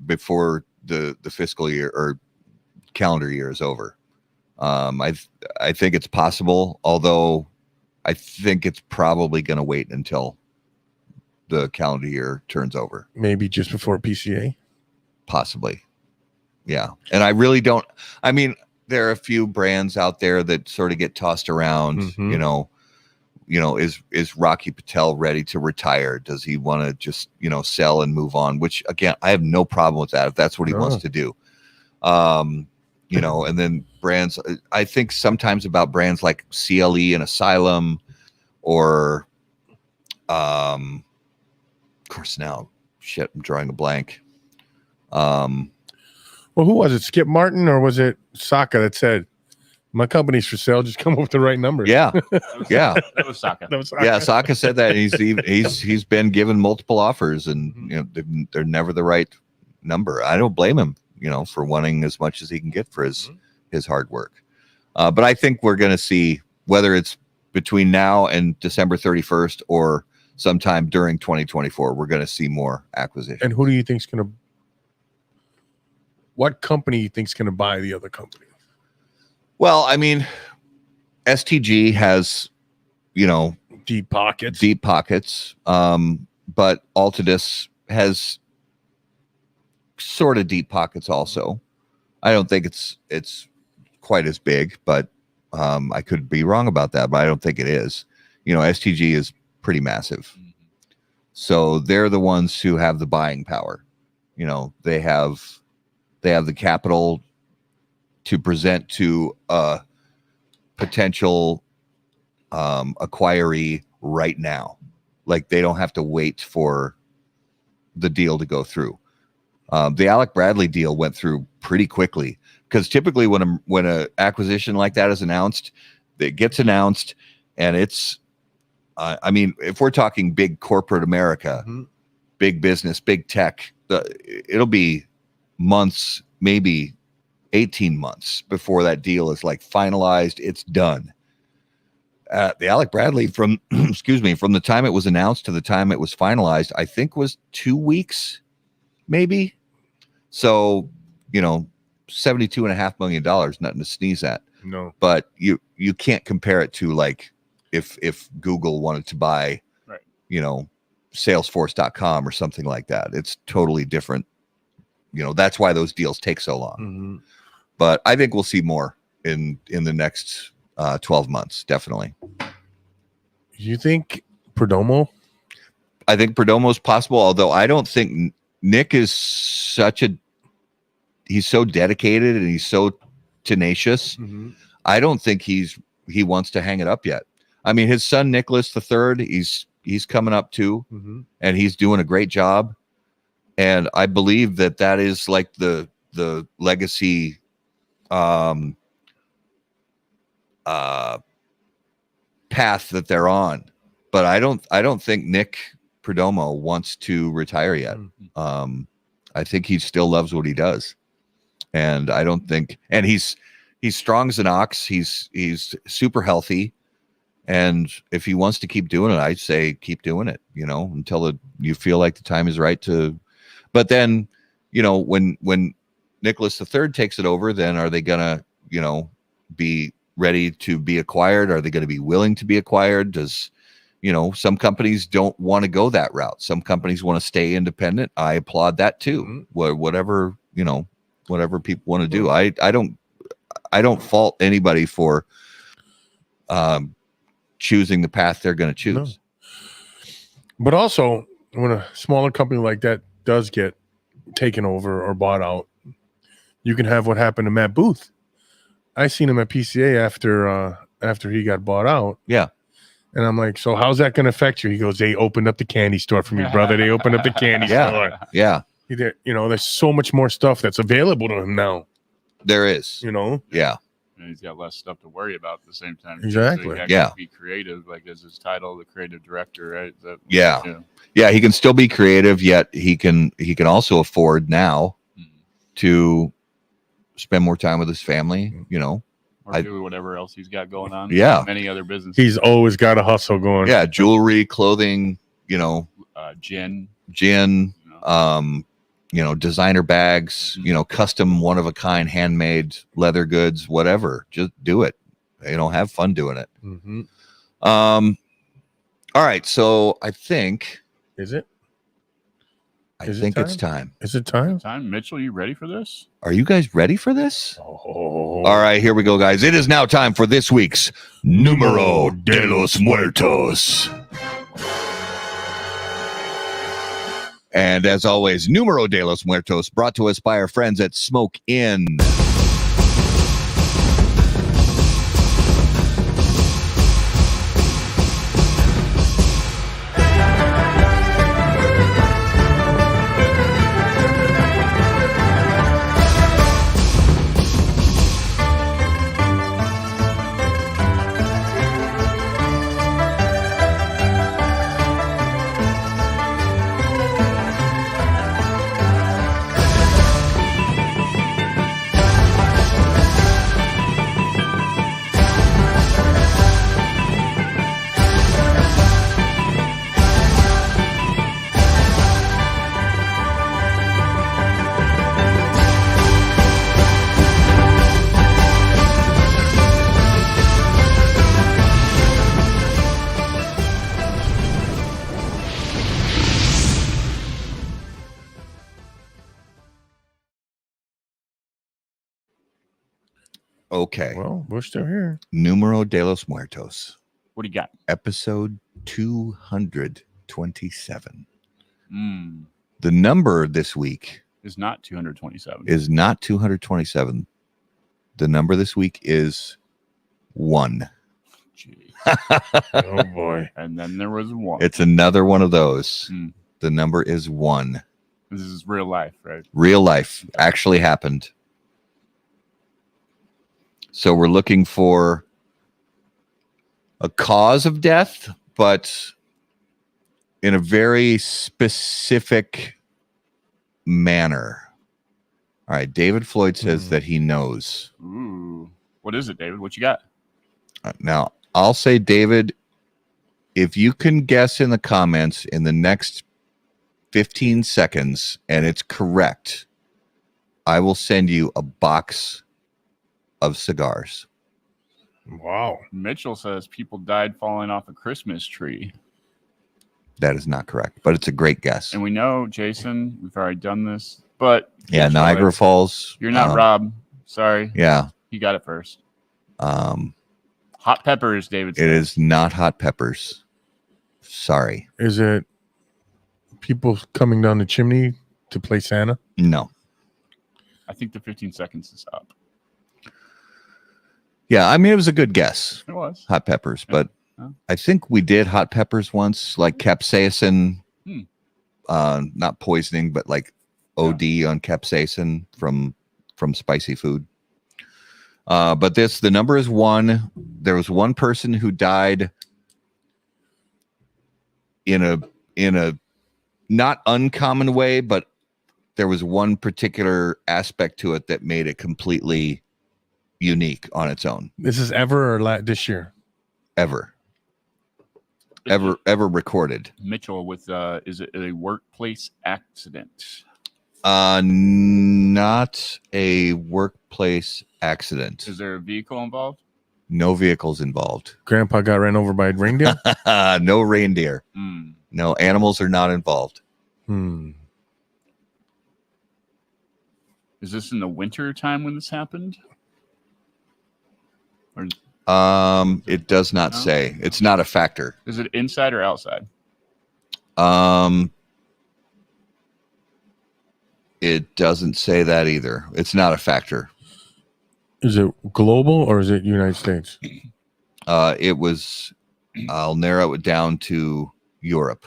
before the fiscal year or calendar year is over. I think it's possible, although I think it's probably going to wait until the calendar year turns over. Maybe just before PCA. Possibly. Yeah. And I really don't. I mean, there are a few brands out there that sort of get tossed around. Is Rocky Patel ready to retire? Does he want to just, sell and move on? Which, again, I have no problem with that if that's what he wants to do. And then brands, I think sometimes about brands like CLE and Asylum, or, of course, now, shit, I'm drawing a blank. Well, who was it? Skip Martin, or was it Saka that said, "My company's for sale. Just come up with the right number"? Yeah, That was Saka. Yeah, Saka said that. And he's been given multiple offers, and they're never the right number. I don't blame him, for wanting as much as he can get for his hard work. But I think we're going to see, whether it's between now and December 31st or sometime during 2024, we're going to see more acquisition. And who do you think's going to? What company you think's going to buy the other company? Well, I mean, STG has, deep pockets. But Altadis has sort of deep pockets also. I don't think it's quite as big, but I could be wrong about that, but I don't think it is. STG is pretty massive. So they're the ones who have the buying power. They have the capital to present to a potential acquiree right now. Like, they don't have to wait for the deal to go through. The Alec Bradley deal went through pretty quickly, because typically when a acquisition like that is announced, it gets announced, and it's I mean, if we're talking big corporate America, big business, big tech, it'll be months, maybe 18 months before that deal is like finalized. It's done. The Alec Bradley from the time it was announced to the time it was finalized, I think was 2 weeks, maybe. So, $72.5 million, nothing to sneeze at. No, but you can't compare it to, like, if Google wanted to buy, Salesforce.com or something like that. It's totally different. That's why those deals take so long. But I think we'll see more in the next 12 months, definitely. You think Perdomo? I think Perdomo is possible, although I don't think Nick is he's so dedicated and he's so tenacious. I don't think he wants to hang it up yet. I mean, his son Nicholas III, he's coming up too, and he's doing a great job. And I believe that is like the legacy path that they're on. But I don't think Nick Perdomo wants to retire yet. I think he still loves what he does. And I don't think, and he's strong as an ox. He's super healthy. And if he wants to keep doing it, I'd say keep doing it, until you feel like the time is right to. But then, when Nicholas III takes it over, then are they gonna, be ready to be acquired? Are they going to be willing to be acquired? Does, some companies don't want to go that route. Some companies want to stay independent. I applaud that too. Whatever people want to do. I don't fault anybody for choosing the path they're going to choose. No. But also, when a smaller company like that does get taken over or bought out, you can have what happened to Matt Booth. I seen him at PCA after he got bought out. Yeah. And I'm like, so how's that going to affect you? He goes, they opened up the candy store for me, brother. They opened up the candy store. Yeah. There's so much more stuff that's available to him now. There is. Yeah. And he's got less stuff to worry about at the same time. Exactly. So he can be creative, like as his title, the creative director, right? Yeah. He can still be creative, yet he can also afford now to spend more time with his family, or do whatever else he's got going on. Yeah. Many other businesses. He's always got a hustle going. Yeah. Jewelry, clothing, gin, designer bags, custom one of a kind, handmade leather goods, whatever. Just do it. Have fun doing it. Mm-hmm. All right. So I think. Is it? I think it's time. Is it time? Mitchell, you ready for this? Are you guys ready for this? Oh. All right, here we go, guys. It is now time for this week's Numero de los Muertos. And as always, Numero de los Muertos brought to us by our friends at Smoke Inn. Okay. Well, we're still here. Numero de los Muertos. What do you got? Episode 227. The number this week is not 227. Is not 227. The number this week is 1. Gee. Oh boy. And then there was 1. It's another one of those. The number is 1. This is real life, right? Real life. Actually happened. So we're looking for a cause of death, but in a very specific manner. All right. David Floyd says that he knows. Ooh. What is it, David? What you got? Now, I'll say, David, if you can guess in the comments in the next 15 seconds and it's correct, I will send you a box of cigars. Wow. Mitchell says people died falling off a Christmas tree. That is not correct, but it's a great guess. And we know, Jason, we've already done this, but yeah, Niagara Falls. You're not Rob. Sorry. Yeah. You got it first. Hot peppers, David says. It is not hot peppers. Sorry. Is it people coming down the chimney to play Santa? No. I think the 15 seconds is up. Yeah, I mean, it was a good guess. It was. Hot peppers, but I think we did hot peppers once, like capsaicin not poisoning, but like OD on capsaicin from spicy food. But the number is 1. There was one person who died in a not uncommon way, but there was one particular aspect to it that made it completely unique on its own. This is ever or this year? Ever recorded. Mitchell, with is it a workplace accident? Not a workplace accident. Is there a vehicle involved? No vehicles involved. Grandpa got ran over by a reindeer? No reindeer. No, animals are not involved. Is this in the winter time when this happened? Or it does not say. It's not a factor. is it inside or outside? It doesn't say that either. It's not a factor. Is it global or is it United States? It was, I'll narrow it down to Europe,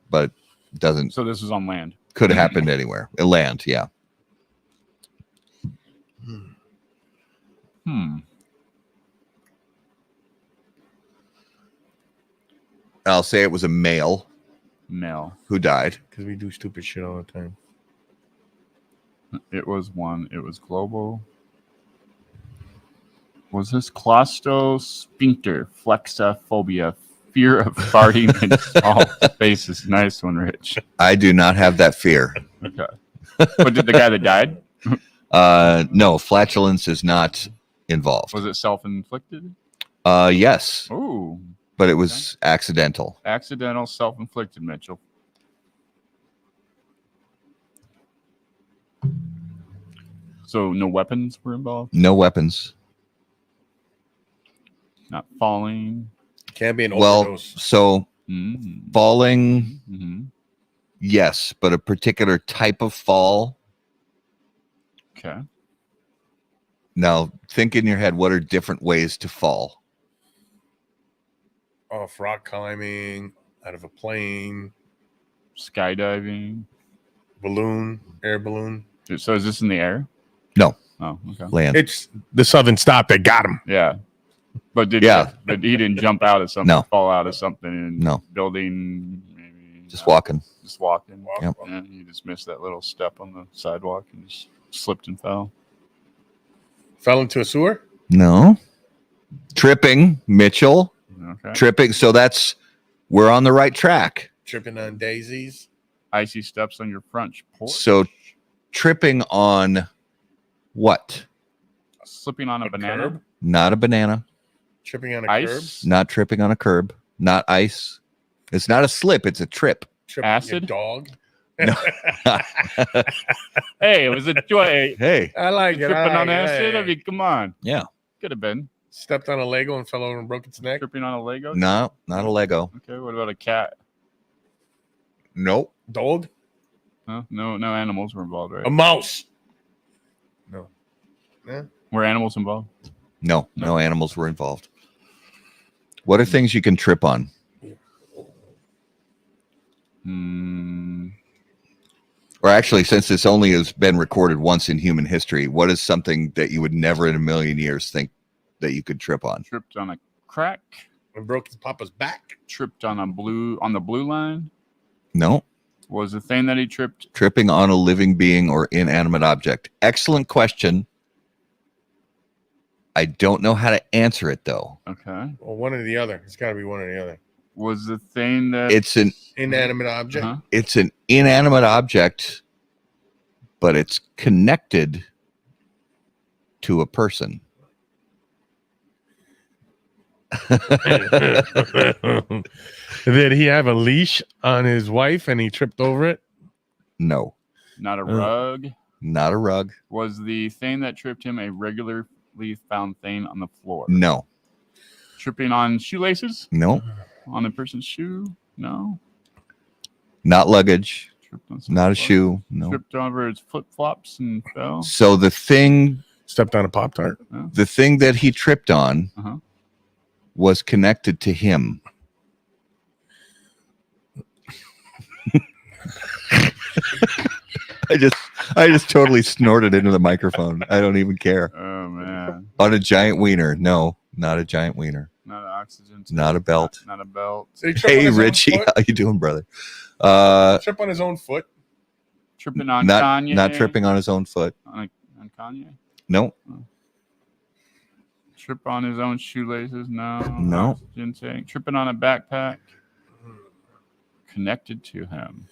but it doesn't. So this is on land. Could have happened anywhere. Land, yeah. I'll say it was a male who died. Because we do stupid shit all the time. It was one. It was global. Was this claustrosphincter flexophobia, fear of farting in small spaces? Nice one, Rich. I do not have that fear. Okay. But did the guy that died? No, flatulence is not involved. Was it self-inflicted? Yes, Oh, but it was accidental. accidental, self-inflicted, Mitchell. So no weapons were involved? No weapons. Not falling? Can't be an Well, overdose. so falling, yes, but a particular type of fall. Okay. Now, think in your head, what are different ways to fall? Off rock climbing, out of a plane, Skydiving? balloon, air balloon. So is this in the air? No. Oh, okay. Land. It's the southern stop that got him. Yeah. But but he didn't jump out of something, No. fall out of something in No. building, maybe Just walking. just walking. Yep. Yeah, you just missed that little step on the sidewalk and just slipped and fell. Fell into a sewer. No. Tripping, Mitchell. Okay. Tripping. So we're on the right track. Tripping on daisies. Icy steps on your front porch. So tripping on what? Slipping on a banana. Curb. Not a banana. Tripping on a Ice. Not tripping on a curb. Not ice. It's not a slip. It's a trip. Tripping on Acid? your dog. No. Hey, it was a joy. Hey. I like it. Tripping on it. acid? Hey. I mean, come on. Yeah. Could have been. Stepped on a Lego and fell over and broke its neck. Tripping on a Lego? No, not a Lego. Okay, what about a cat? Nope. Dog. Huh? No animals were involved, right? A mouse. No. Yeah. Were animals involved? No animals were involved. What are things you can trip on? Or actually, since this only has been recorded once in human history, what is something that you would never in a million years think that you could trip on? Tripped on a crack. And broke his papa's back. Tripped on the blue line. No. Was the thing that he tripped? Tripping on a living being or inanimate object. Excellent question. I don't know how to answer it, though. Okay. Well, one or the other. It's got to be one or the other. Was the thing that It's an Inanimate object. Uh-huh. It's an inanimate object, but it's connected to a person. Did he have a leash on his wife and he tripped over it? No, not a rug? not a rug. Was the thing that tripped him a regularly found thing on the floor? No, Tripping on shoelaces? no, On a person's shoe? No. not luggage, Tripped on some not a flip- shoe. No. Tripped over his flip flops and fell. So the thing Stepped on a Pop-Tart. that he tripped on Uh-huh. was connected to him. I just totally snorted into the microphone. I don't even care. Oh man. On a giant wiener. No, not a giant wiener. Not an oxygen. Not a belt. Not a belt. So he tripped on Hey his own Richie, foot? how you doing, brother? Trip on his own foot. Tripping on not Kanye. not tripping on his own foot. On Kanye. No. Trip on his own shoelaces. No. No. Oxygen tank. Tripping on a backpack. Connected to him.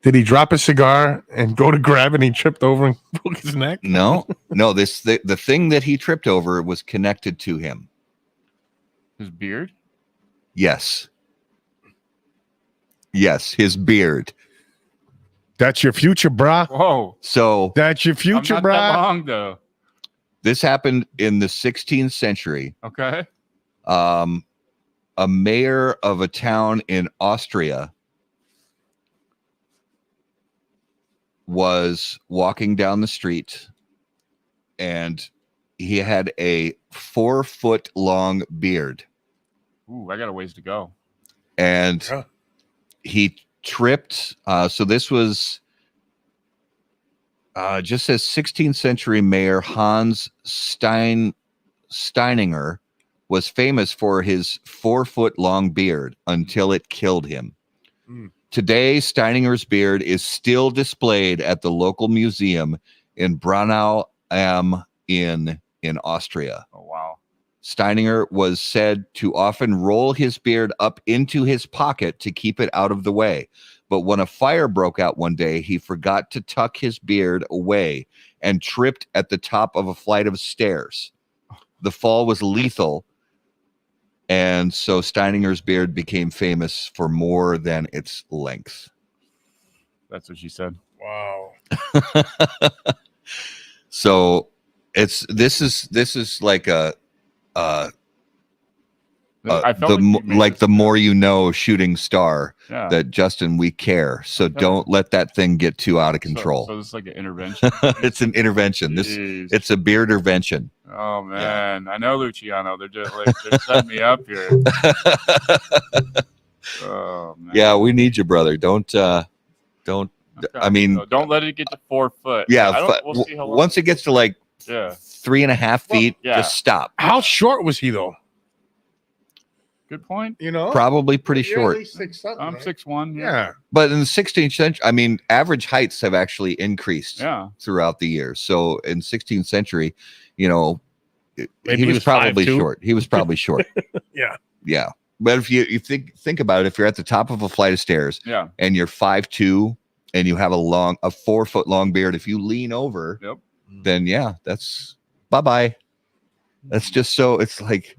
Did he drop a cigar and go to grab it and he tripped over and broke his neck? No. The thing that he tripped over was connected to him. His beard? Yes. Yes, his beard. That's your future, brah. Whoa. So That's your future, I'm not that brah. long though. this happened in the 16th century. Okay. A mayor of a town in Austria was walking down the street and he had a 4-foot long beard. Ooh, I got a ways to go. And he tripped. So this was just says 16th century mayor Hans Steininger was famous for his 4-foot long beard until it killed him. Today, Steininger's beard is still displayed at the local museum in Braunau am Inn in Austria. Oh, wow. Steininger was said to often roll his beard up into his pocket to keep it out of the way. But when a fire broke out one day, he forgot to tuck his beard away and tripped at the top of a flight of stairs. The fall was lethal, and so Steininger's beard became famous for more than its length. That's what she said. Wow. So this is like a I felt the more you know shooting star yeah. that Justin, we care. So don't let that thing get too out of control. So this is like an intervention. It's an intervention. It's a beard intervention. Oh man, I know Luciano. They're just like they're setting me up here. Oh man. Yeah, we need you, brother. Don't. Okay. I mean, so don't let it get to 4 foot. Yeah. We'll see how long. Once it gets to like 3.5 feet, just stop. How short was he though? Good point. You know, Probably pretty You're short. At least 6'7", I'm right? 6'1". Yeah. But in the 16th century, I mean, average heights have actually increased throughout the years. So in 16th century, you know, Maybe he was probably 5'2". short. He was probably short. Yeah. Yeah. But if you think about it, if you're at the top of a flight of stairs and you're 5'2" and you have a 4-foot long beard, if you lean over, then that's bye-bye. That's just so it's like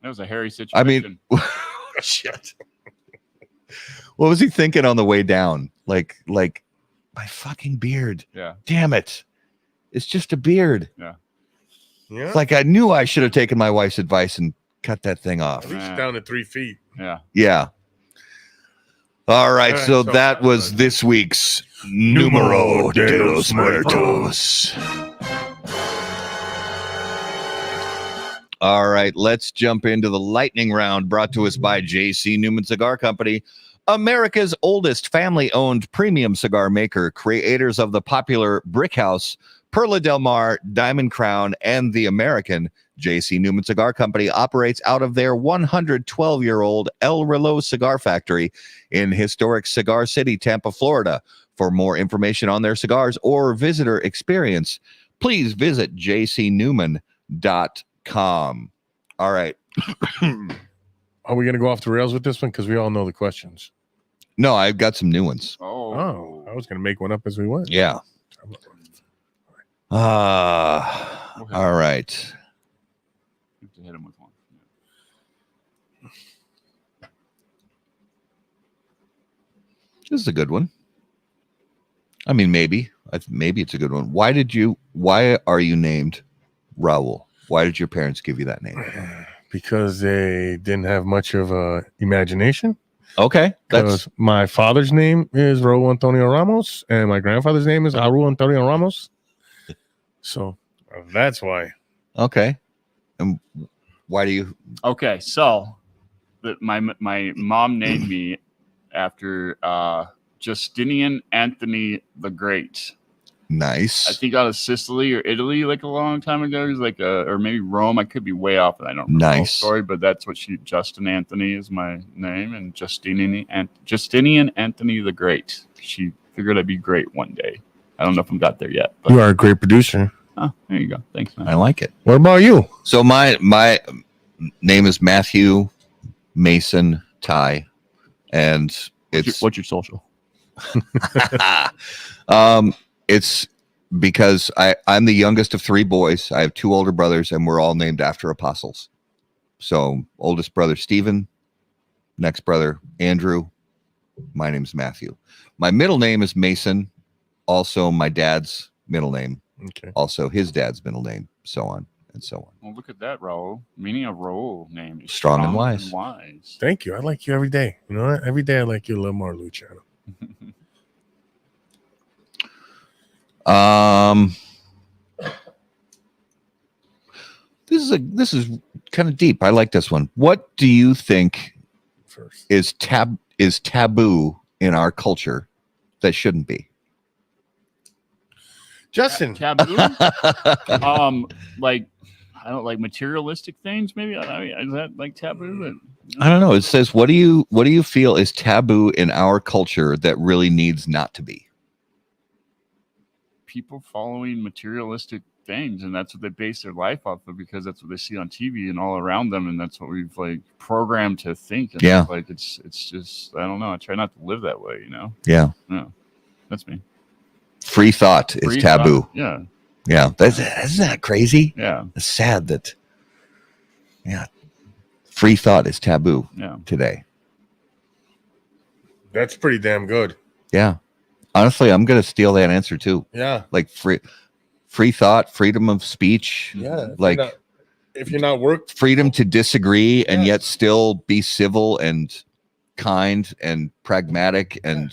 that was a hairy situation. I mean, shit. What was he thinking on the way down? Like my fucking beard. Yeah. Damn it. It's just a beard. Yeah. Yeah. It's like I knew I should have taken my wife's advice and cut that thing off. At least down to 3 feet. Yeah. Yeah. All right. So that was this week's Numero de los Muertos. All right, let's jump into the lightning round brought to us by J.C. Newman Cigar Company, America's oldest family-owned premium cigar maker, creators of the popular Brick House, Perla Del Mar, Diamond Crown, and the American. J.C. Newman Cigar Company operates out of their 112-year-old El Reloj cigar factory in historic Cigar City, Tampa, Florida. For more information on their cigars or visitor experience, please visit jcnewman.com. All right. Are we going to go off the rails with this one? Because we all know the questions. No, I've got some new ones. Oh, I was going to make one up as we went. Yeah. All right. To hit him with one. This is a good one. I mean, maybe it's a good one. Why are you named Raul? Why did your parents give you that name? Because they didn't have much of a imagination. Okay. Because my father's name is Raul Antonio Ramos, and my grandfather's name is Raul Antonio Ramos. So that's why. Okay. And why do you? Okay, so my mom named me after Justinian Anthony the Great. Nice. I think out of Sicily or Italy, like a long time ago. He's like or maybe Rome. I could be way off, and I don't remember the whole story. But that's what Justin Anthony is my name, and Justinian Anthony the Great. She figured I'd be great one day. I don't know if I'm got there yet. But. You are a great producer. Oh, there you go. Thanks, man. I like it. What about you? So my name is Matthew Mason Ty, and What's your social? It's because I'm the youngest of 3 boys. I have 2 older brothers, and we're all named after apostles. So oldest brother Stephen, next brother Andrew. My name's Matthew. My middle name is Mason, also my dad's middle name, also his dad's middle name, so on and so on. Well, look at that, Raul. Meaning a Raul name is strong and wise. Thank you. I like you every day. You know what? Every day I like you a little more, Luciano. This is kind of deep. I like this one. What do you think is taboo in our culture that shouldn't be? Justin. Taboo? Like I don't like materialistic things. Maybe is that like taboo? I don't know. It says, what do you feel is taboo in our culture that really needs not to be? People following materialistic things, and that's what they base their life off of because that's what they see on TV and all around them, and that's what we've like programmed to think. And yeah, like it's just I don't know. I try not to live that way, you know. Yeah, that's me. Free thought is taboo. Yeah. Isn't that crazy? Yeah, it's sad that. Yeah, free thought is taboo. Yeah, today. That's pretty damn good. Yeah. Honestly, I'm going to steal that answer too. Yeah. Like free thought, freedom of speech. Yeah. Like if you're not worked, freedom to disagree and yet still be civil and kind and pragmatic and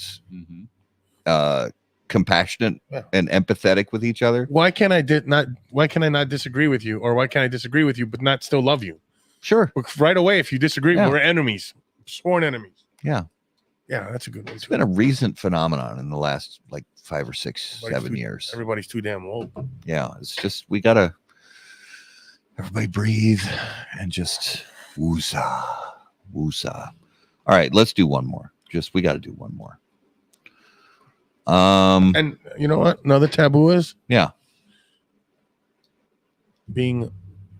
compassionate and empathetic with each other. Why can't I not disagree with you, or why can't I disagree with you but not still love you? Sure. Right away, if you disagree, we're enemies, sworn enemies. Yeah. Yeah, that's a good one. It's been a recent phenomenon in the last like 5 or 6, 7 years. Everybody's too damn old. Yeah, it's just everybody breathe and just woosah. All right, let's do one more. We got to do one more. And you know what? Another taboo is being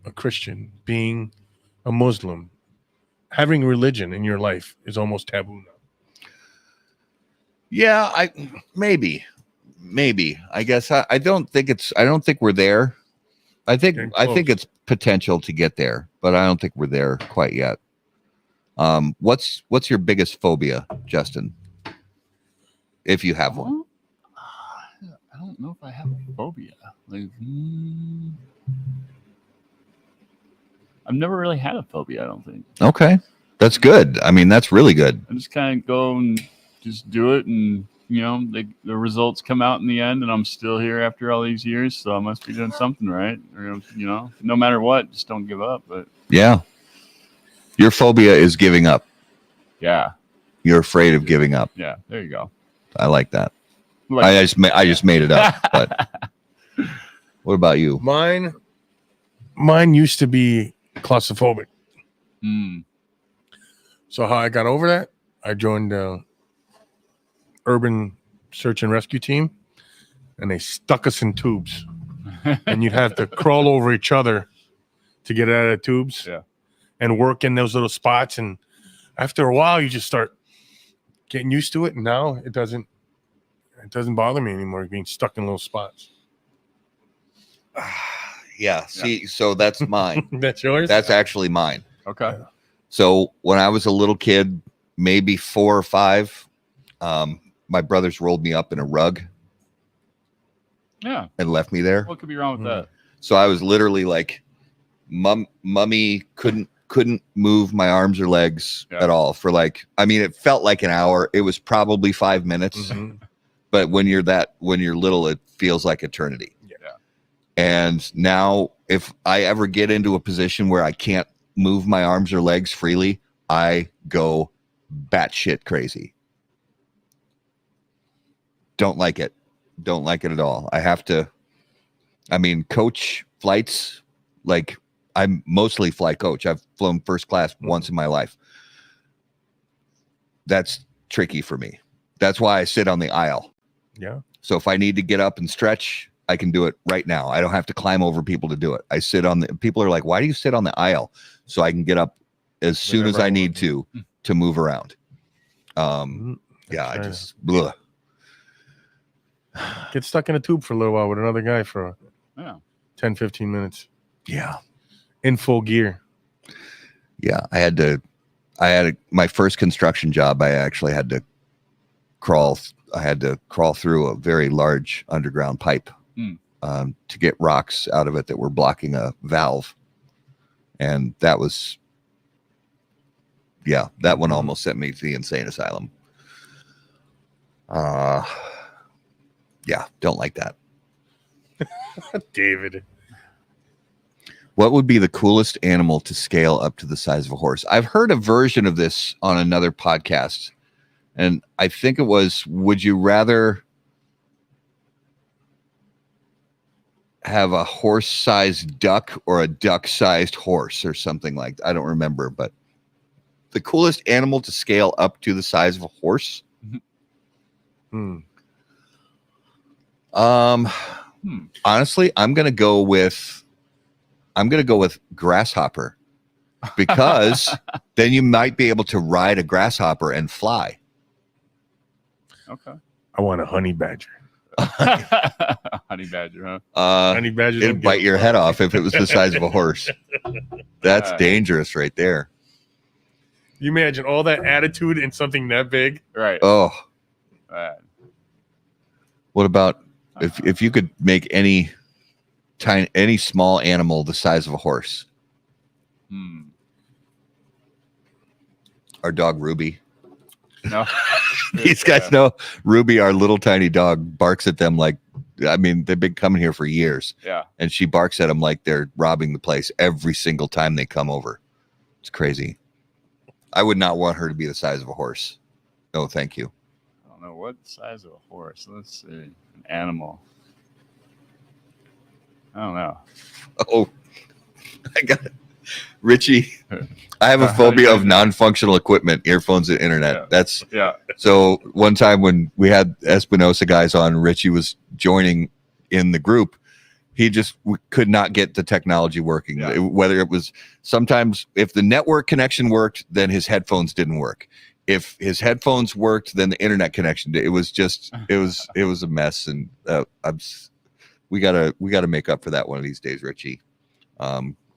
a Christian, being a Muslim, having religion in your life is almost taboo now. Yeah, maybe. I guess I don't think we're there. I think it's potential to get there, but I don't think we're there quite yet. What's your biggest phobia, Justin? If you have one. I don't know if I have a phobia. Like, I've never really had a phobia, I don't think. Okay. That's good. I mean, that's really good. I just kind of go and just do it, and you know, the results come out in the end, and I'm still here after all these years, so I must be doing something right. Or, you know, no matter what, just don't give up. But yeah, your phobia is giving up. Yeah, you're afraid of giving up. Yeah, there you go. I like that. I just made it up. But what about you? Mine used to be claustrophobic. So how I got over that, I joined urban search and rescue team, and they stuck us in tubes, and you'd have to crawl over each other to get out of the tubes and work in those little spots. And after a while, you just start getting used to it. And now it doesn't bother me anymore being stuck in little spots. See, so that's mine. That's yours? That's actually mine. Okay. So when I was a little kid, maybe 4 or 5, my brothers rolled me up in a rug. Yeah. And left me there. What could be wrong with that? So I was literally like, mummy couldn't move my arms or legs at all for it felt like an hour. It was probably 5 minutes. But when you're little, it feels like eternity. Yeah. And now if I ever get into a position where I can't move my arms or legs freely, I go batshit crazy. Don't like it. Don't like it at all. I have to. I mean, coach flights. Like I'm mostly flight coach. I've flown first class once in my life. That's tricky for me. That's why I sit on the aisle. Yeah. So if I need to get up and stretch, I can do it right now. I don't have to climb over people to do it. I sit on the. People are like, "Why do you sit on the aisle?" So I can get up as soon as I need to move around. Yeah, I just bleh. Get stuck in a tube for a little while with another guy for 10, 15 minutes. Yeah. In full gear. Yeah, my first construction job. I actually had to crawl. I had to crawl through a very large underground pipe to get rocks out of it that were blocking a valve. And that was, that one almost sent me to the insane asylum. Yeah, don't like that. David. What would be the coolest animal to scale up to the size of a horse? I've heard a version of this on another podcast, and I think it was, would you rather have a horse-sized duck or a duck-sized horse or something like that? I don't remember, but the coolest animal to scale up to the size of a horse? Honestly, I'm gonna go with grasshopper, because then you might be able to ride a grasshopper and fly. Okay. I want a honey badger. Honey badger, huh? Honey badger. It'd bite your head off if it was the size of a horse. That's dangerous right there. You imagine all that attitude in something that big? Right. Oh. Right. What about if you could make any small animal the size of a horse? Our dog Ruby. No. These guys know Ruby, our little tiny dog, barks at them like, I mean, they've been coming here for years. Yeah. And she barks at them like they're robbing the place every single time they come over. It's crazy. I would not want her to be the size of a horse. No, thank you. I don't know what size of a horse. Let's see. An animal. I don't know. Oh, I got it. Richie, I have a phobia of non-functional equipment, earphones and internet. So one time when we had Espinosa guys on, Richie was joining in the group. We could not get the technology working. Yeah. Whether it was sometimes if the network connection worked, then his headphones didn't work. If his headphones worked, then the internet connection did. It was a mess. And we gotta make up for that one of these days, Richie.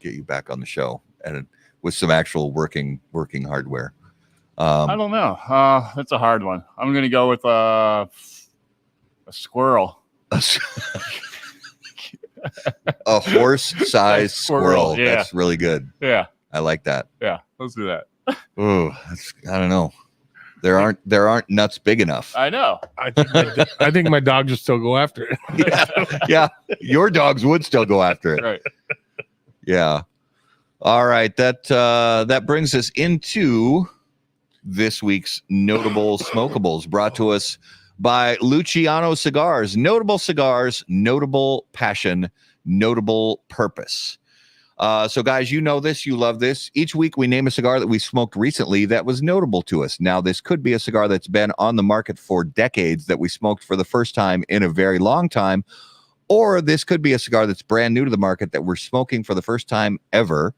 Get you back on the show and with some actual working hardware. I don't know. That's a hard one. I'm gonna go with a squirrel. A horse-sized squirrel. Yeah. That's really good. Yeah. I like that. Yeah. Let's do that. Oh, I don't know. There aren't nuts big enough. I know. I think my dogs would still go after it. Yeah. Your dogs would still go after it. Right. Yeah. All right. That brings us into this week's Notable Smokables, brought to us by Luciano Cigars. Notable cigars, notable passion, notable purpose. So guys, you know this, you love this. Each week we name a cigar that we smoked recently that was notable to us. Now, this could be a cigar that's been on the market for decades that we smoked for the first time in a very long time, or this could be a cigar that's brand new to the market that we're smoking for the first time ever.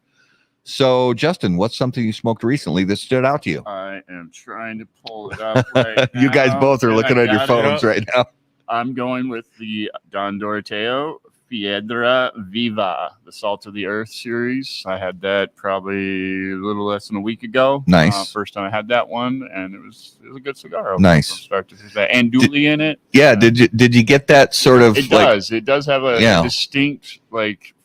So, Justin, what's something you smoked recently that stood out to you? I am trying to pull it up right You now, guys both are looking at your phones right now. I'm going with the Don Doroteo Piedra Viva, the Salt of the Earth series. I had that probably a little less than a week ago. Nice. First time I had that one, and it was a good cigar. Nice. From start to finish. Andouille in it. Yeah. Did you get that sort of? It does. It does have a distinct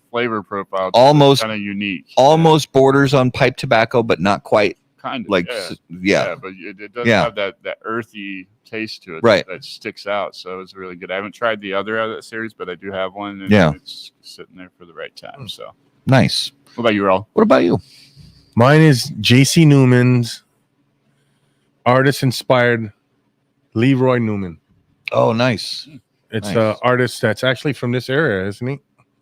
flavor profile. Almost kind of unique. Almost borders on pipe tobacco, but not quite. Kind of. But it does have that earthy taste to it, right? That sticks out. So it's really good. I haven't tried the other out of that series, but I do have one. And it's sitting there for the right time. So nice. What about you, Raul? What about you? Mine is J.C. Newman's artist-inspired Leroy Newman. Oh, nice. It's Nice. an artist that's actually from this area, isn't he?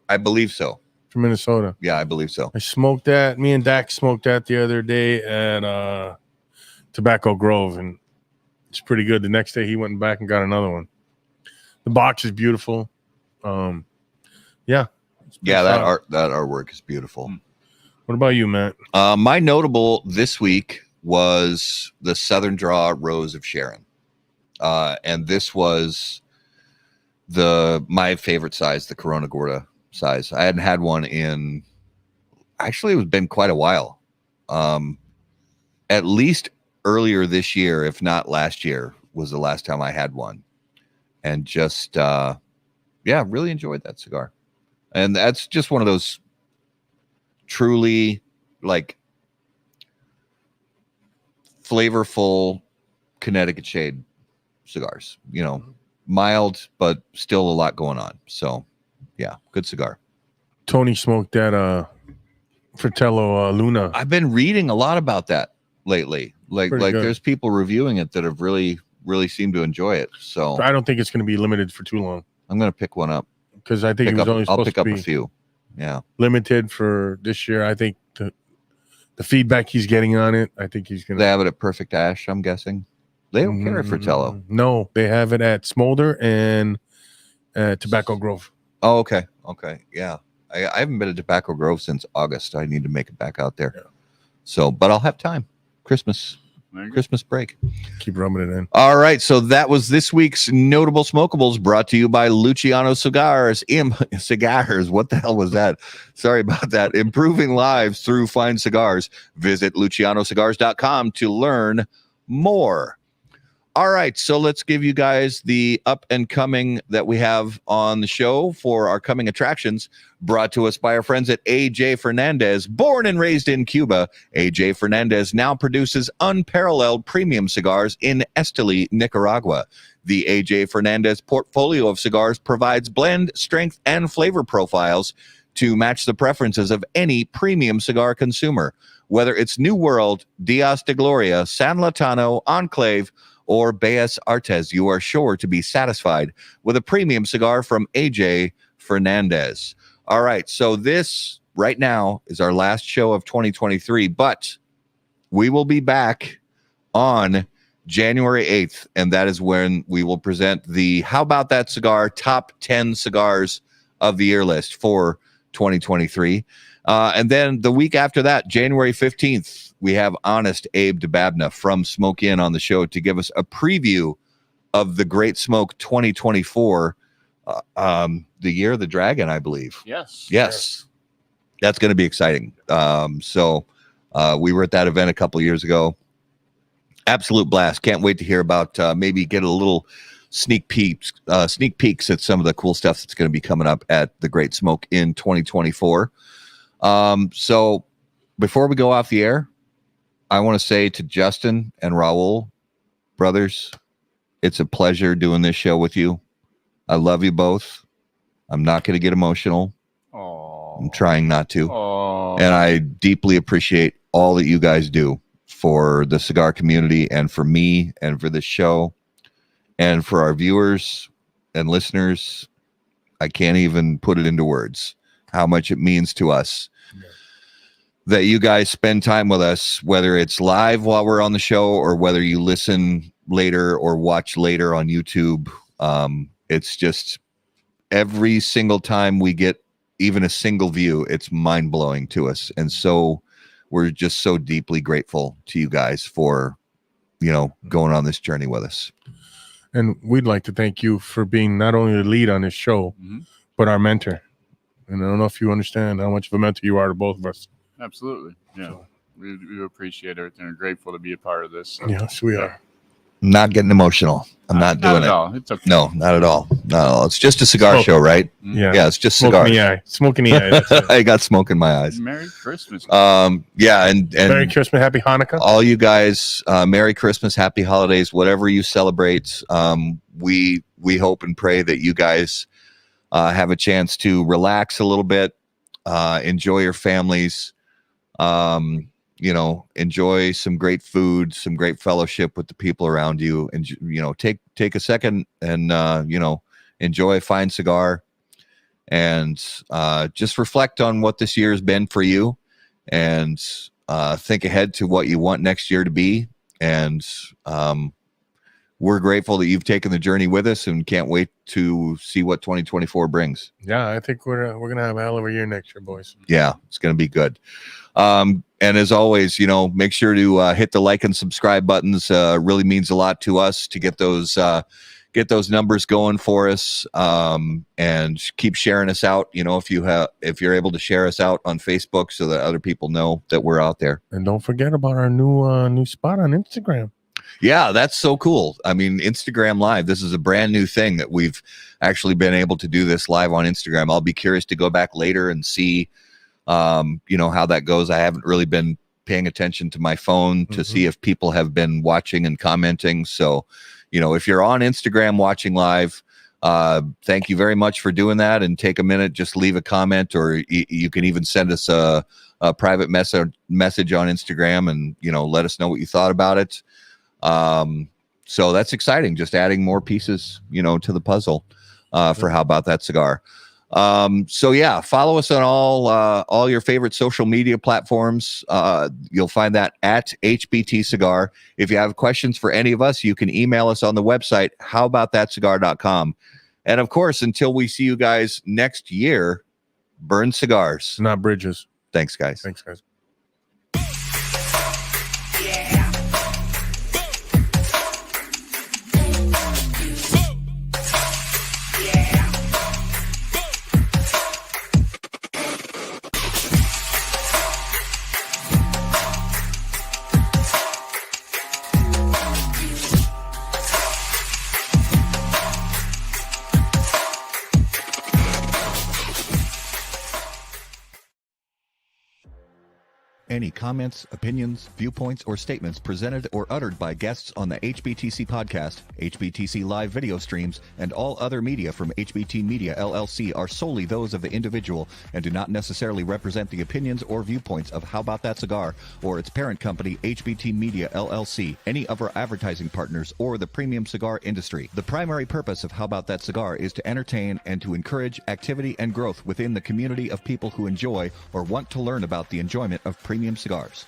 I believe so. From Minnesota. Yeah, I believe so. I smoked that. Me and Dak smoked that the other day at Tobacco Grove, and it's pretty good. The next day he went back and got another one. The box is beautiful. Yeah. Yeah, that artwork is beautiful. What about you, Matt? My notable this week was the Southern Draw Rose of Sharon. And this was my favorite size, the Corona Gorda size. I hadn't had one in, actually it was been quite a while. At least earlier this year, if not last year, was the last time I had one. And just, really enjoyed that cigar. And that's just one of those truly like flavorful Connecticut shade cigars, mild, but still a lot going on. So yeah, good cigar. Tony smoked that Fratello Luna. I've been reading a lot about that lately. Like there's people reviewing it that have really seemed to enjoy it. So I don't think it's going to be limited for too long. I'm going to pick one up. Because I think I'll pick up a few. Yeah. Limited for this year. I think the feedback he's getting on it, I think he's going to. They have it at Perfect Ash, I'm guessing. They don't carry Fratello. No, they have it at Smolder and Tobacco Grove. Oh, okay. Okay. Yeah. I haven't been to Tobacco Grove since August. I need to make it back out there. Yeah. So, but I'll have time. Christmas break. Keep rubbing it in. All right. So that was this week's Notable Smokables, brought to you by Luciano Cigars. Cigars. What the hell was that? Sorry about that. Improving lives through fine cigars. Visit lucianocigars.com to learn more. All right, so let's give you guys the up and coming that we have on the show for our coming attractions, brought to us by our friends at AJ Fernandez. Born and raised in Cuba, AJ Fernandez now produces unparalleled premium cigars in Esteli, Nicaragua. The AJ Fernandez portfolio of cigars provides blend, strength, and flavor profiles to match the preferences of any premium cigar consumer. Whether it's New World, Dias de Gloria, San Latano, Enclave, or Bellas Artes, you are sure to be satisfied with a premium cigar from AJ Fernandez. All right, so this right now is our last show of 2023, but we will be back on January 8th, and that is when we will present the How About That Cigar Top 10 Cigars of the Year list for 2023. And then the week after that, January 15th, we have Honest Abe DeBabna from Smoke Inn on the show to give us a preview of the Great Smoke 2024, the Year of the Dragon, I believe. Yes. That's going to be exciting. So we were at that event a couple of years ago. Absolute blast. Can't wait to hear about maybe get a little sneak peeks at some of the cool stuff that's going to be coming up at the Great Smoke in 2024. So before we go off the air, I want to say to Justin and Raul, brothers, it's a pleasure doing this show with you. I love you both. I'm not going to get emotional. Aww. I'm trying not to. Aww. And I deeply appreciate all that you guys do for the cigar community and for me and for this show and for our viewers and listeners. I can't even put it into words how much it means to us that you guys spend time with us, whether it's live while we're on the show or whether you listen later or watch later on YouTube. It's just every single time we get even a single view, it's mind blowing to us. And so we're just so deeply grateful to you guys for, going on this journey with us. And we'd like to thank you for being not only the lead on this show, but our mentor. And I don't know if you understand how much of a mentor you are to both of us. Absolutely. Yeah. So, we appreciate everything. We're grateful to be a part of this. So. Yes, we are. I'm not getting emotional. I'm not doing it. All. It's okay. No, not at all. Not at all. It's just a cigar show, right? Yeah. Yeah, it's just cigars. Smoke in the eye. That's it. I got smoke in my eyes. Merry Christmas. Yeah, and Merry Christmas, Happy Hanukkah. All you guys, Merry Christmas, Happy Holidays, whatever you celebrate. We hope and pray that you guys have a chance to relax a little bit, enjoy your families, enjoy some great food, some great fellowship with the people around you, and take a second and enjoy a fine cigar, and just reflect on what this year has been for you, and think ahead to what you want next year to be. And we're grateful that you've taken the journey with us, and can't wait to see what 2024 brings. Yeah, I think we're gonna have a hell of a year next year, boys. Yeah, it's gonna be good. And as always, make sure to hit the like and subscribe buttons. Really means a lot to us to get those numbers going for us. And keep sharing us out. If you're able to share us out on Facebook so that other people know that we're out there. And don't forget about our new spot on Instagram. Yeah, that's so cool. I mean, Instagram Live, this is a brand new thing that we've actually been able to do this live on Instagram. I'll be curious to go back later and see how that goes. I haven't really been paying attention to my phone to see if people have been watching and commenting. So, if you're on Instagram watching live, thank you very much for doing that, and take a minute, just leave a comment, or you can even send us a private message on Instagram and, let us know what you thought about it. So that's exciting. Just adding more pieces, to the puzzle, for How About That Cigar. So yeah, follow us on all your favorite social media platforms. You'll find that at HBT Cigar. If you have questions for any of us, you can email us on the website, howaboutthatcigar.com. And of course, until we see you guys next year, burn cigars, not bridges. Thanks, guys. Thanks, guys. Any comments, opinions, viewpoints, or statements presented or uttered by guests on the HBTC podcast, HBTC live video streams, and all other media from HBT Media LLC are solely those of the individual and do not necessarily represent the opinions or viewpoints of How About That Cigar or its parent company, HBT Media LLC, any of our advertising partners, or the premium cigar industry. The primary purpose of How About That Cigar is to entertain and to encourage activity and growth within the community of people who enjoy or want to learn about the enjoyment of premium cigars.